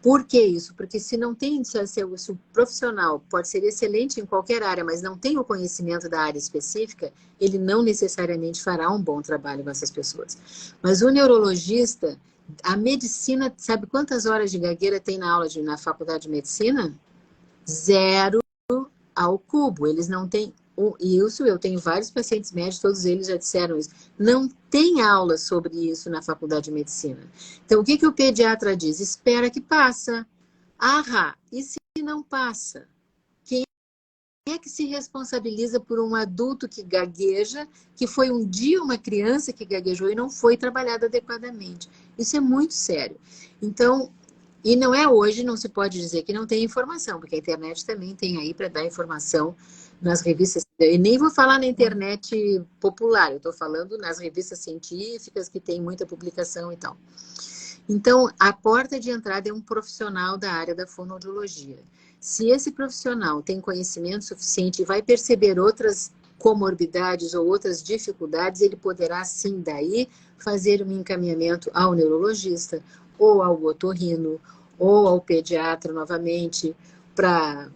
Por que isso? Porque se não tem, se o profissional pode ser excelente em qualquer área, mas não tem o conhecimento da área específica, ele não necessariamente fará um bom trabalho com essas pessoas. Mas o neurologista, a medicina, sabe quantas horas de gagueira tem na aula na faculdade de medicina? 0 ao cubo. Eles não têm isso. Eu tenho vários pacientes médicos, todos eles já disseram isso. Não tem aula sobre isso na faculdade de medicina. Então, o que o pediatra diz? Espera que passa. Ah, e se não passa? Quem é que se responsabiliza por um adulto que gagueja, que foi um dia uma criança que gaguejou e não foi trabalhada adequadamente? Isso é muito sério. Então, e não é hoje, não se pode dizer que não tem informação, porque a internet também tem aí para dar informação nas revistas. Eu nem vou falar na internet popular, eu estou falando nas revistas científicas, que tem muita publicação e tal. Então, a porta de entrada é um profissional da área da fonoaudiologia. Se esse profissional tem conhecimento suficiente e vai perceber outras comorbidades ou outras dificuldades, ele poderá, sim, daí fazer um encaminhamento ao neurologista, ou ao otorrino, ou ao pediatra novamente, para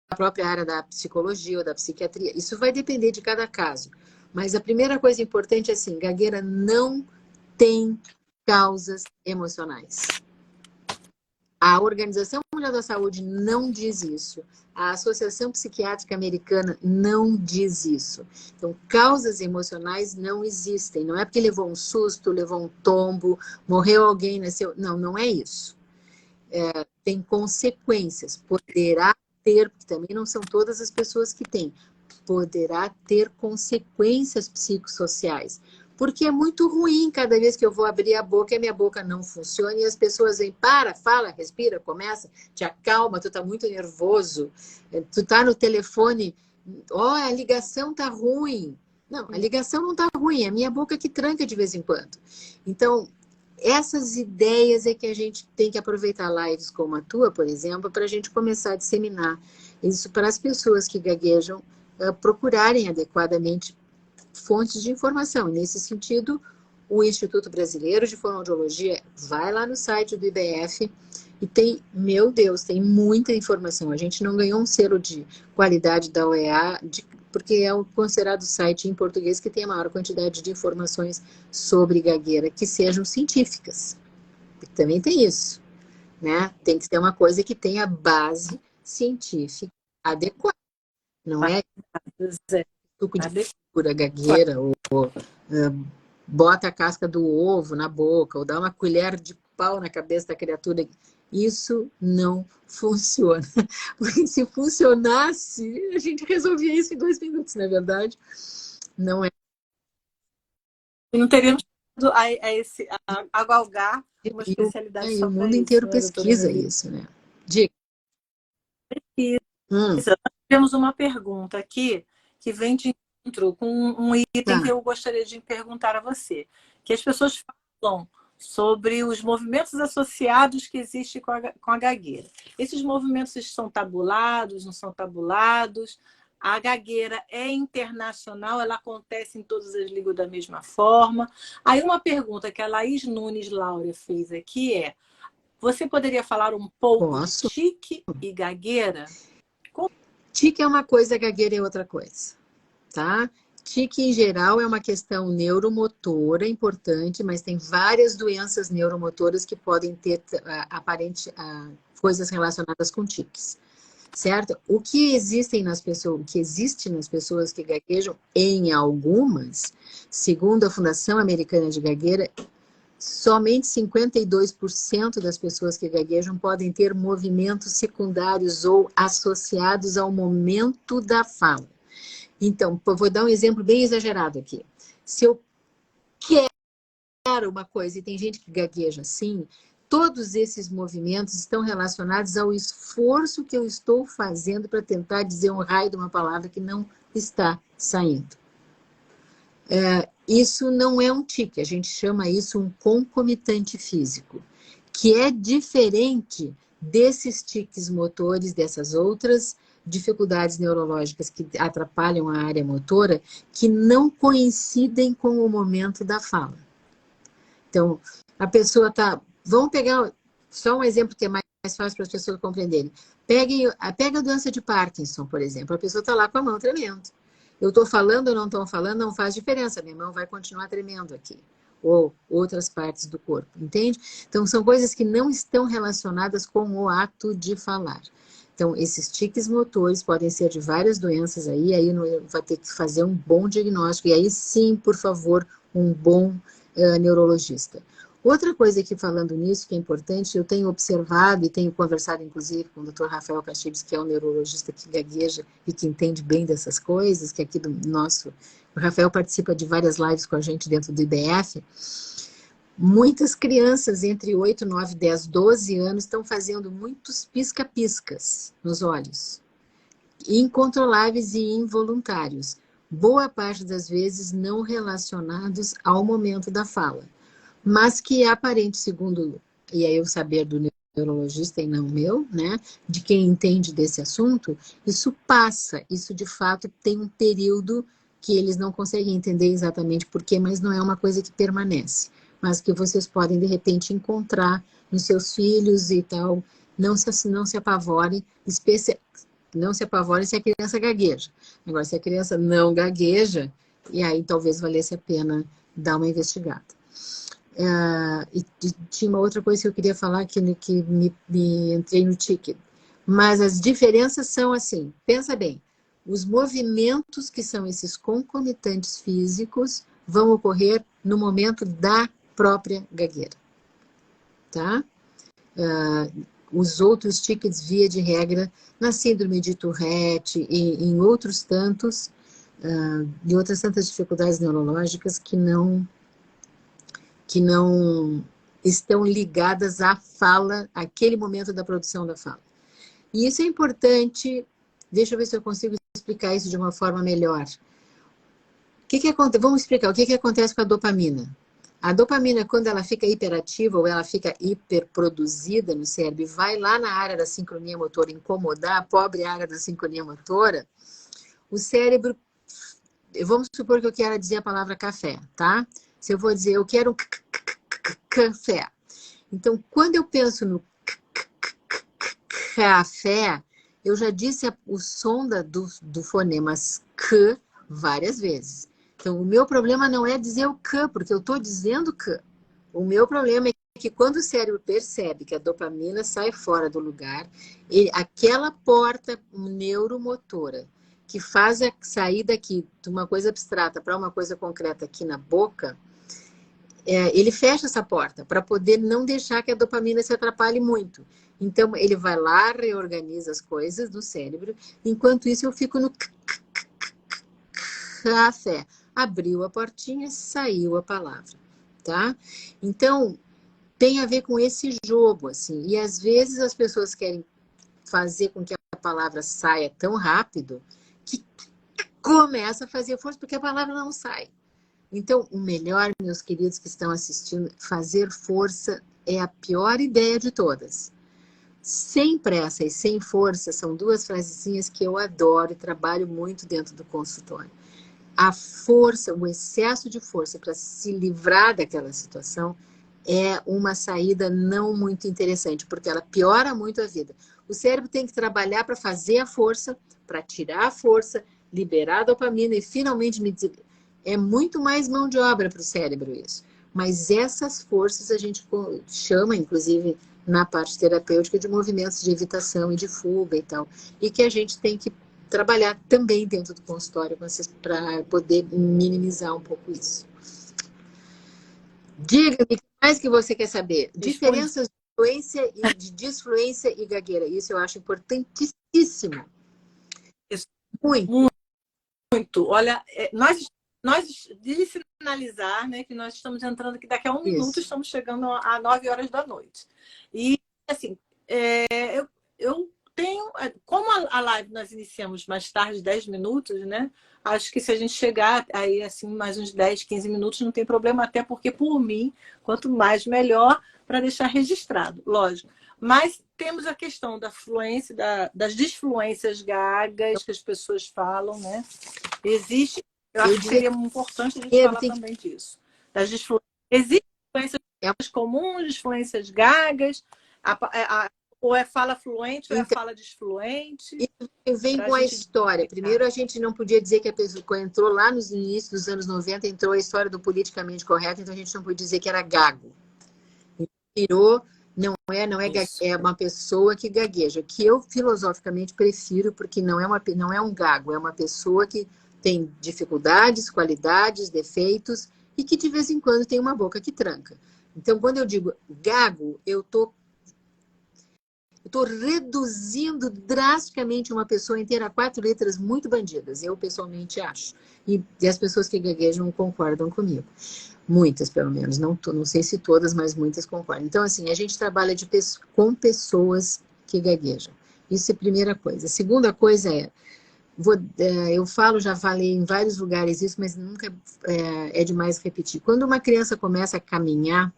a própria área da psicologia ou da psiquiatria. Isso vai depender de cada caso. Mas a primeira coisa importante é assim, gagueira não tem causas emocionais. A Organização Mundial da Saúde não diz isso. A Associação Psiquiátrica Americana não diz isso. Então, causas emocionais não existem. Não é porque levou um susto, levou um tombo, morreu alguém, nasceu. Não, não é isso. Tem consequências. Poderá ter, porque também não são todas as pessoas que têm, poderá ter consequências psicossociais. Porque é muito ruim cada vez que eu vou abrir a boca e a minha boca não funciona e as pessoas vêm, fala, respira, começa, te acalma, tu tá muito nervoso, tu tá no telefone, a ligação tá ruim. Não, a ligação não tá ruim, é a minha boca que tranca de vez em quando. Então, essas ideias é que a gente tem que aproveitar lives como a tua, por exemplo, para a gente começar a disseminar isso para as pessoas que gaguejam procurarem adequadamente fontes de informação. E nesse sentido, o Instituto Brasileiro de Fonoaudiologia vai lá no site do IBF e tem, meu Deus, tem muita informação. A gente não ganhou um selo de qualidade da OEA, porque é o considerado site em português que tem a maior quantidade de informações sobre gagueira que sejam científicas. E também tem isso, né? Tem que ter uma coisa que tenha base científica adequada. Não é suco de pura gagueira ou bota a casca do ovo na boca ou dá uma colher de pau na cabeça da criatura. Isso não funciona. Porque se funcionasse, a gente resolvia isso em 2 minutos, não é verdade? Não é. E não teríamos a galgar uma especialidade só o para mundo isso, inteiro né, pesquisa isso, né? Diga. Nós temos uma pergunta aqui que vem de encontro com um item que eu gostaria de perguntar a você. Que as pessoas falam sobre os movimentos associados que existem com a gagueira. Esses movimentos são tabulados, não são tabulados? A gagueira é internacional, ela acontece em todas as línguas da mesma forma. Aí uma pergunta que a Laís Nunes Laura fez aqui é: você poderia falar um pouco de tique e gagueira? Tique é uma coisa, gagueira é outra coisa, tá? Tique, em geral, é uma questão neuromotora importante, mas tem várias doenças neuromotoras que podem ter coisas relacionadas com tiques, certo? O que existe nas pessoas que gaguejam, em algumas, segundo a Fundação Americana de Gagueira, somente 52% das pessoas que gaguejam podem ter movimentos secundários ou associados ao momento da fala. Então, vou dar um exemplo bem exagerado aqui. Se eu quero uma coisa e tem gente que gagueja assim, todos esses movimentos estão relacionados ao esforço que eu estou fazendo para tentar dizer um raio de uma palavra que não está saindo. Isso não é um tique, a gente chama isso um concomitante físico, que é diferente desses tiques motores, dessas outras dificuldades neurológicas que atrapalham a área motora, que não coincidem com o momento da fala. Então, a pessoa está Vamos pegar só um exemplo que é mais fácil para as pessoas compreenderem. Pega a doença de Parkinson, por exemplo. A pessoa está lá com a mão tremendo. Eu estou falando ou não estou falando, não faz diferença. Minha mão vai continuar tremendo aqui. Ou outras partes do corpo, entende? Então, são coisas que não estão relacionadas com o ato de falar. Então, esses tiques motores podem ser de várias doenças aí vai ter que fazer um bom diagnóstico. E aí sim, por favor, um bom neurologista. Outra coisa que, falando nisso, que é importante, eu tenho observado e tenho conversado, inclusive, com o Dr. Rafael Cachibes, que é um neurologista que gagueja e que entende bem dessas coisas, que aqui do nosso... O Rafael participa de várias lives com a gente dentro do IBF. Muitas crianças entre 8, 9, 10, 12 anos estão fazendo muitos pisca-piscas nos olhos. Incontroláveis e involuntários. Boa parte das vezes não relacionados ao momento da fala. Mas que é aparente, segundo, e aí o saber do neurologista e não meu, né, de quem entende desse assunto, isso passa, isso de fato tem um período que eles não conseguem entender exatamente por quê, mas não é uma coisa que permanece, mas que vocês podem de repente encontrar nos seus filhos e tal. Não se apavorem, não se apavorem se a criança gagueja. Agora, se a criança não gagueja, e aí talvez valesse a pena dar uma investigada. E tinha uma outra coisa que eu queria falar que me entrei no ticket. Mas as diferenças são assim, pensa bem, os movimentos que são esses concomitantes físicos vão ocorrer no momento da própria gagueira. Tá? Os outros tickets, via de regra, na síndrome de Tourette e em outros tantos, e outras tantas dificuldades neurológicas que não estão ligadas à fala, àquele momento da produção da fala. E isso é importante, deixa eu ver se eu consigo explicar isso de uma forma melhor. Vamos explicar o que acontece com a dopamina. A dopamina, quando ela fica hiperativa ou ela fica hiperproduzida no cérebro e vai lá na área da sincronia motora incomodar a pobre área da sincronia motora, o cérebro, vamos supor que eu quero dizer a palavra café, tá? Se eu vou dizer, eu quero um café. Então, quando eu penso no café, eu já disse o som do fonema k várias vezes. Então, o meu problema não é dizer o k, porque eu estou dizendo k. O meu problema é que quando o cérebro percebe que a dopamina sai fora do lugar, aquela porta neuromotora que faz a saída aqui de uma coisa abstrata para uma coisa concreta aqui na boca, ele fecha essa porta para poder não deixar que a dopamina se atrapalhe muito. Então, ele vai lá, reorganiza as coisas do cérebro. Enquanto isso, eu fico no café. Abriu a portinha, saiu a palavra, tá? Então, tem a ver com esse jogo, assim. E, às vezes, as pessoas querem fazer com que a palavra saia tão rápido que começa a fazer força, porque a palavra não sai. Então, o melhor, meus queridos que estão assistindo, fazer força é a pior ideia de todas. Sem pressa e sem força são duas frasezinhas que eu adoro e trabalho muito dentro do consultório. A força, o excesso de força para se livrar daquela situação é uma saída não muito interessante, porque ela piora muito a vida. O cérebro tem que trabalhar para fazer a força, para tirar a força, liberar a dopamina e finalmente me dizer... É muito mais mão de obra para o cérebro isso. Mas essas forças a gente chama, inclusive, na parte terapêutica, de movimentos de evitação e de fuga e tal. E que a gente tem que trabalhar também dentro do consultório para poder minimizar um pouco isso. Diga-me, o que mais que você quer saber? Diferenças de fluência e de disfluência e gagueira. Isso eu acho importantíssimo. Isso. Muito. Muito. Olha, nós de sinalizar, né, que nós estamos entrando aqui daqui a um minuto, estamos chegando a 9 horas da noite. E, assim, eu tenho... Como a live nós iniciamos mais tarde, 10 minutos, né? Acho que se a gente chegar aí, assim, mais uns 10, 15 minutos, não tem problema, até porque, por mim, quanto mais, melhor, para deixar registrado, lógico. Mas temos a questão da fluência, das disfluências gagas que as pessoas falam, né? Existe... Eu acho que seria importante a gente falar também disso. Das disfluências. Existe disfluência comuns, fluências gagas, ou é fala fluente ou é Então, fala desfluente? vem com a história. Primeiro, a gente não podia dizer que a pessoa entrou lá no início dos anos 90, entrou a história do politicamente correto, então a gente não podia dizer que era gago. Virou, não é é uma pessoa que gagueja, que eu filosoficamente prefiro, porque não é um gago, é uma pessoa que tem dificuldades, qualidades, defeitos e que de vez em quando tem uma boca que tranca. Então, quando eu digo gago, eu estou reduzindo drasticamente uma pessoa inteira a 4 letras muito bandidas, eu pessoalmente acho. E as pessoas que gaguejam concordam comigo. Muitas, pelo menos. Não sei se todas, mas muitas concordam. Então, assim, a gente trabalha com pessoas que gaguejam. Isso é a primeira coisa. A segunda coisa eu já falei em vários lugares isso, mas nunca é demais repetir. Quando uma criança começa a caminhar,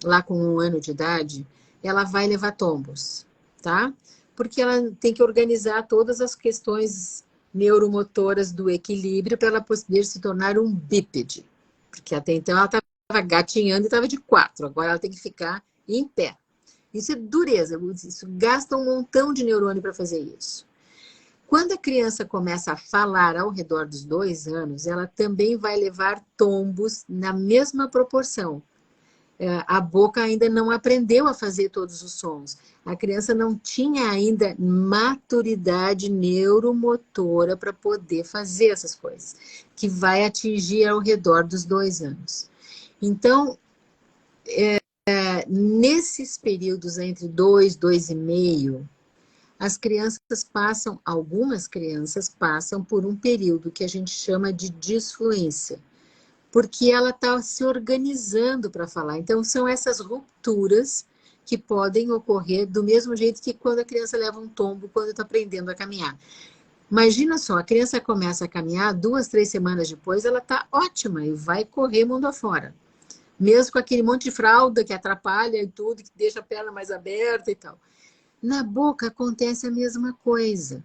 lá com 1 ano de idade, ela vai levar tombos, tá? Porque ela tem que organizar todas as questões neuromotoras do equilíbrio para ela poder se tornar um bípede. Porque até então ela estava gatinhando e estava de 4, agora ela tem que ficar em pé. Isso é dureza, isso gasta um montão de neurônio para fazer isso. Quando a criança começa a falar ao redor dos 2 anos, ela também vai levar tombos na mesma proporção. A boca ainda não aprendeu a fazer todos os sons. A criança não tinha ainda maturidade neuromotora para poder fazer essas coisas, que vai atingir ao redor dos 2 anos. Então, nesses períodos entre 2, 2,5, algumas crianças passam por um período que a gente chama de disfluência, porque ela está se organizando para falar. Então, são essas rupturas que podem ocorrer do mesmo jeito que quando a criança leva um tombo, quando está aprendendo a caminhar. Imagina só, a criança começa a caminhar, 2, 3 semanas depois, ela está ótima e vai correr mundo afora. Mesmo com aquele monte de fralda que atrapalha e tudo, que deixa a perna mais aberta e tal. Na boca acontece a mesma coisa.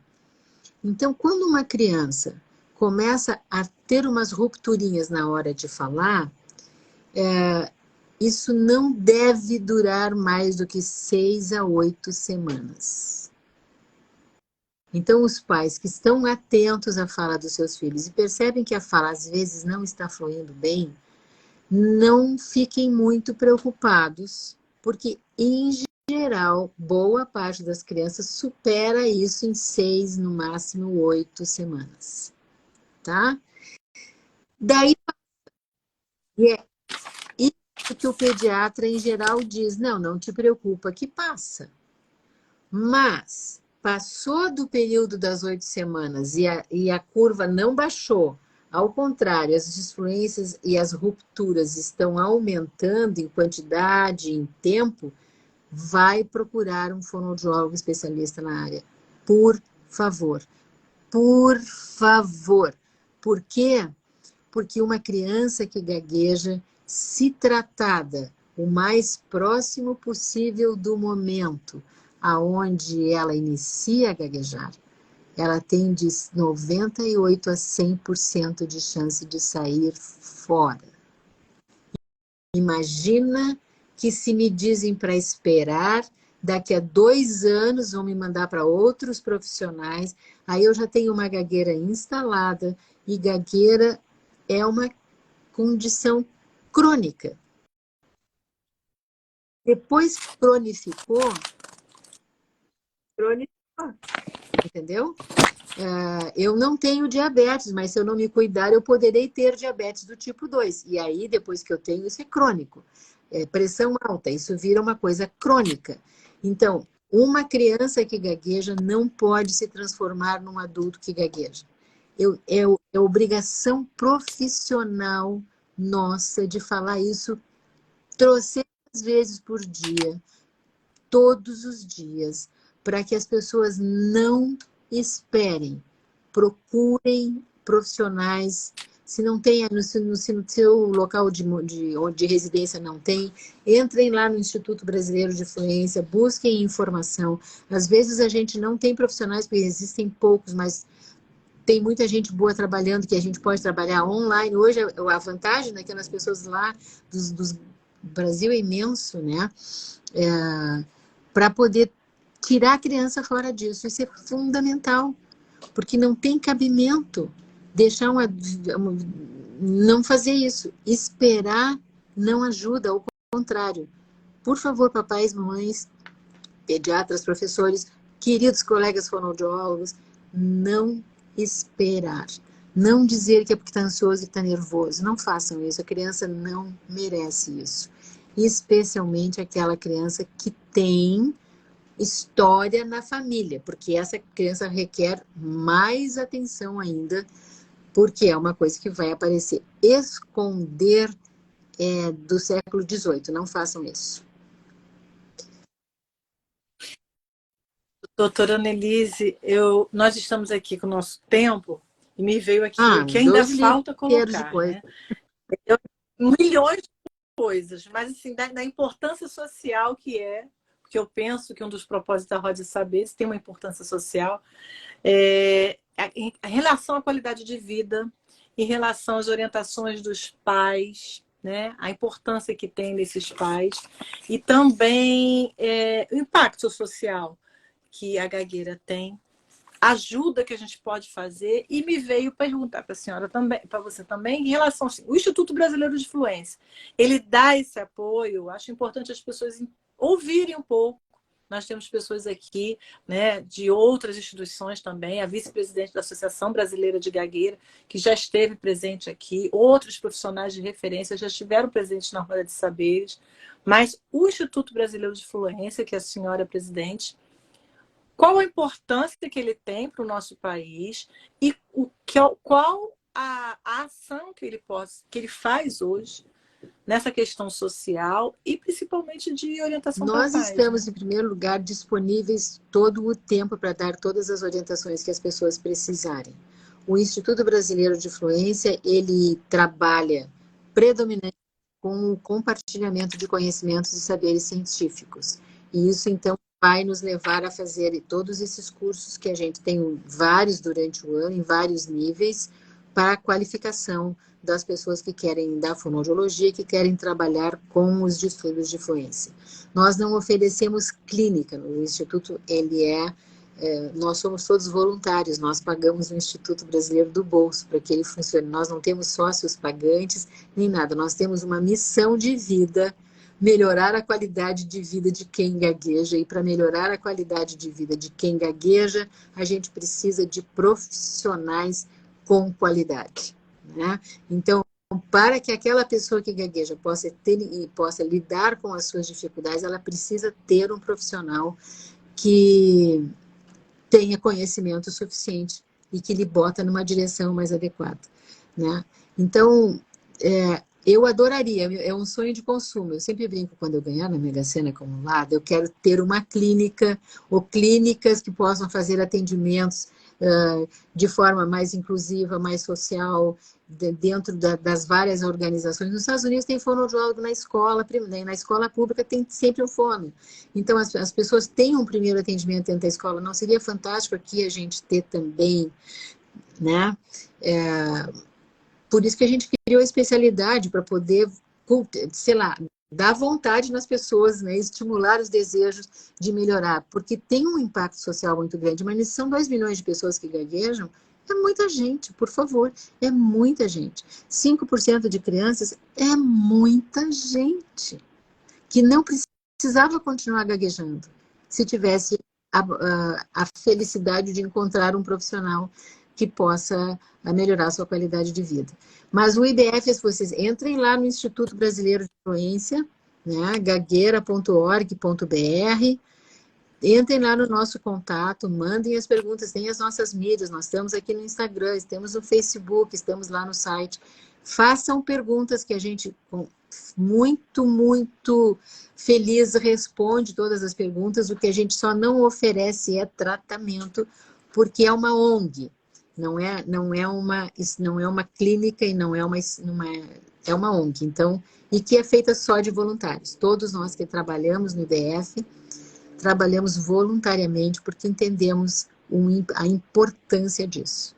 Então, quando uma criança começa a ter umas rupturinhas na hora de falar, isso não deve durar mais do que 6 a 8 semanas. Então, os pais que estão atentos à fala dos seus filhos e percebem que a fala às vezes não está fluindo bem, não fiquem muito preocupados, porque em geral, boa parte das crianças supera isso em 6, no máximo 8 semanas. Tá? Daí, é isso que o pediatra em geral diz, não te preocupa que passa. Mas, passou do período das 8 semanas e a curva não baixou, ao contrário, as disfluências e as rupturas estão aumentando em quantidade, em tempo, vai procurar um fonoaudiólogo especialista na área. Por favor. Por favor. Por quê? Porque uma criança que gagueja, se tratada o mais próximo possível do momento aonde ela inicia a gaguejar, ela tem de 98 a 100% de chance de sair fora. Imagina que se me dizem para esperar, daqui a 2 anos vão me mandar para outros profissionais, aí eu já tenho uma gagueira instalada, e gagueira é uma condição crônica. Depois que cronificou, entendeu? Eu não tenho diabetes, mas se eu não me cuidar, eu poderei ter diabetes do tipo 2. E aí, depois que eu tenho, isso é crônico. Pressão alta, isso vira uma coisa crônica. Então, uma criança que gagueja não pode se transformar num adulto que gagueja. É obrigação profissional nossa de falar isso 300 vezes por dia, todos os dias, para que as pessoas não esperem, procurem profissionais. Se não tem, no seu local de residência não tem, entrem lá no Instituto Brasileiro de Fluência, busquem informação. Às vezes a gente não tem profissionais, porque existem poucos, mas tem muita gente boa trabalhando, que a gente pode trabalhar online. Hoje, a vantagem daquelas pessoas lá, dos Brasil é imenso, né? Para poder tirar a criança fora disso. Isso é fundamental, porque não tem cabimento deixar não fazer isso. Esperar não ajuda, ao contrário. Por favor, papais, mamães, pediatras, professores, queridos colegas fonoaudiólogos, não esperar. Não dizer que é porque está ansioso e está nervoso. Não façam isso. A criança não merece isso. Especialmente aquela criança que tem história na família, porque essa criança requer mais atenção ainda, porque é uma coisa que vai aparecer. Esconder do século XVIII. Não façam isso. Doutora Annelise, nós estamos aqui com o nosso tempo e me veio aqui o que ainda 12 falta litros de colocar, coisa. né? Milhões de coisas, mas assim, da importância social que é, porque eu penso que um dos propósitos da Roda de Saberes tem uma importância social, em relação à qualidade de vida, em relação às orientações dos pais, né? A importância que tem nesses pais, e também o impacto social que a gagueira tem, ajuda que a gente pode fazer, e me veio perguntar para a senhora também, para você também, em relação ao Instituto Brasileiro de Fluência. Ele dá esse apoio, acho importante as pessoas ouvirem um pouco. Nós temos pessoas aqui, né, de outras instituições também, a vice-presidente da Associação Brasileira de Gagueira, que já esteve presente aqui, outros profissionais de referência já estiveram presentes na Roda de Saberes, mas o Instituto Brasileiro de Fluência, que a senhora é presidente, qual a importância que ele tem para o nosso país e qual a ação que ele faz hoje nessa questão social e principalmente de orientação para Nós pais, estamos, né? em primeiro lugar, disponíveis todo o tempo para dar todas as orientações que as pessoas precisarem. O Instituto Brasileiro de Fluência, ele trabalha predominantemente com o compartilhamento de conhecimentos e saberes científicos. E isso, então, vai nos levar a fazer todos esses cursos que a gente tem vários durante o ano, em vários níveis, para a qualificação das pessoas que querem da fonoaudiologia, que querem trabalhar com os distúrbios de fluência. Nós não oferecemos clínica, o Instituto, nós somos todos voluntários, nós pagamos o Instituto Brasileiro do bolso para que ele funcione. Nós não temos sócios pagantes, nem nada, nós temos uma missão de vida, melhorar a qualidade de vida de quem gagueja, e para melhorar a qualidade de vida de quem gagueja, a gente precisa de profissionais com qualidade, né? Então, para que aquela pessoa que gagueja possa ter e possa lidar com as suas dificuldades, ela precisa ter um profissional que tenha conhecimento suficiente e que lhe bota numa direção mais adequada, né? Então, eu adoraria, é um sonho de consumo. Eu sempre brinco, quando eu ganhar na Mega Sena acumulada, eu quero ter uma clínica ou clínicas que possam fazer atendimentos de forma mais inclusiva, mais social, dentro das várias organizações. Nos Estados Unidos tem fonoaudiólogo na escola pública tem sempre um fono. Então, as pessoas têm um primeiro atendimento dentro da escola. Não seria fantástico aqui a gente ter também, né? Por isso que a gente criou a especialidade, para poder, sei lá, dar vontade nas pessoas, né? Estimular os desejos de melhorar, porque tem um impacto social muito grande, mas são 2 milhões de pessoas que gaguejam, é muita gente, por favor, é muita gente. 5% de crianças é muita gente, que não precisava continuar gaguejando, se tivesse a felicidade de encontrar um profissional que possa melhorar a sua qualidade de vida. Mas o IBF, se vocês entrem lá no Instituto Brasileiro de Fluência, né, gagueira.org.br, entrem lá no nosso contato, mandem as perguntas, tem as nossas mídias, nós estamos aqui no Instagram, estamos no Facebook, estamos lá no site. Façam perguntas que a gente, muito, muito feliz, responde todas as perguntas. O que a gente só não oferece é tratamento, porque é uma ONG. Não é uma clínica e é uma ONG, então, e que é feita só de voluntários. Todos nós que trabalhamos no IDF, trabalhamos voluntariamente porque entendemos a importância disso.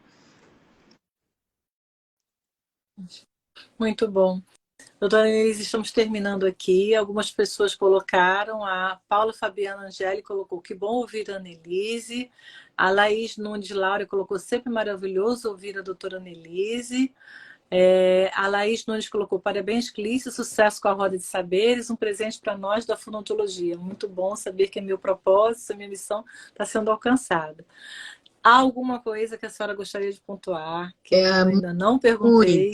Muito bom. Doutora Denise, estamos terminando aqui. Algumas pessoas colocaram, a Paula Fabiana Angeli colocou que bom ouvir a Annelise. A Laís Nunes Laura colocou sempre maravilhoso ouvir a doutora Annelise. A Laís Nunes colocou parabéns, Clícia, sucesso com a Roda de Saberes, um presente para nós da fonoaudiologia. Muito bom saber que é meu propósito, a minha missão está sendo alcançada. Há alguma coisa que a senhora gostaria de pontuar, que É, eu ainda não perguntei?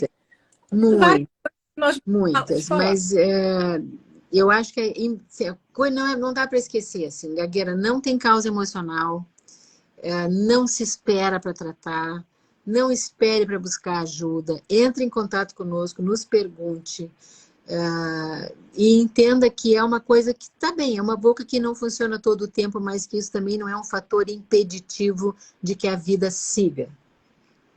muita, Várias muito. que nós vamos Muitas, falar. mas eu acho que assim, não dá para esquecer. Assim, gagueira não tem causa emocional, não se espera para tratar, não espere para buscar ajuda, entre em contato conosco, nos pergunte e entenda que é uma coisa que está bem, é uma boca que não funciona todo o tempo, mas que isso também não é um fator impeditivo de que a vida siga.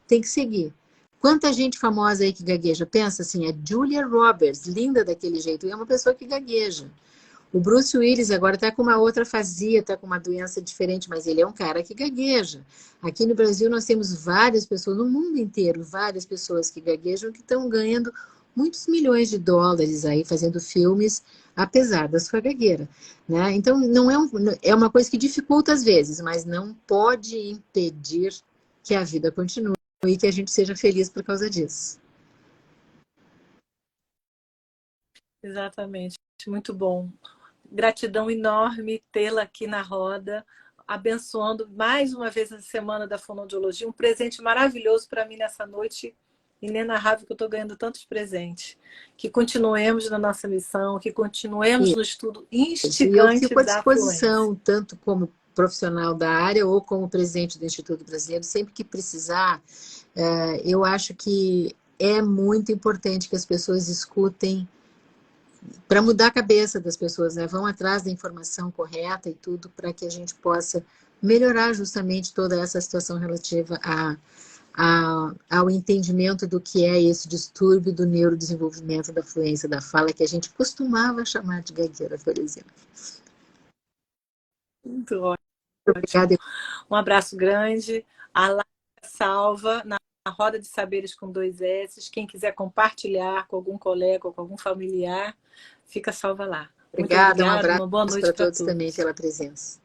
Tem que seguir. Quanta gente famosa aí que gagueja? Pensa assim, a Julia Roberts, linda daquele jeito, e é uma pessoa que gagueja. O Bruce Willis agora está com uma outra afasia, está com uma doença diferente, mas ele é um cara que gagueja. Aqui no Brasil nós temos várias pessoas, no mundo inteiro, várias pessoas que gaguejam que estão ganhando muitos milhões de dólares aí fazendo filmes, apesar da sua gagueira. Né? Então não é, é uma coisa que dificulta às vezes, mas não pode impedir que a vida continue e que a gente seja feliz por causa disso. Exatamente, muito bom. Gratidão enorme tê-la aqui na roda, abençoando mais uma vez a Semana da Fonoaudiologia, um presente maravilhoso para mim nessa noite inenarrável que eu estou ganhando tantos presentes. Que continuemos na nossa missão, que continuemos no estudo Isso. E eu instigante fico à da fluência. disposição, tanto como profissional da área ou como presidente do Instituto Brasileiro, sempre que precisar. Eu acho que é muito importante que as pessoas escutem para mudar a cabeça das pessoas, né? Vão atrás da informação correta e tudo para que a gente possa melhorar justamente toda essa situação relativa ao entendimento do que é esse distúrbio do neurodesenvolvimento da fluência da fala, que a gente costumava chamar de gagueira, por exemplo. Muito ótimo. Obrigada. Um abraço grande. A live salva na Roda de Saberes com 2 S. Quem quiser compartilhar com algum colega ou com algum familiar, fica salva lá. Muito Obrigada, um obrigada, abraço uma boa noite para para todos também todos. pela presença.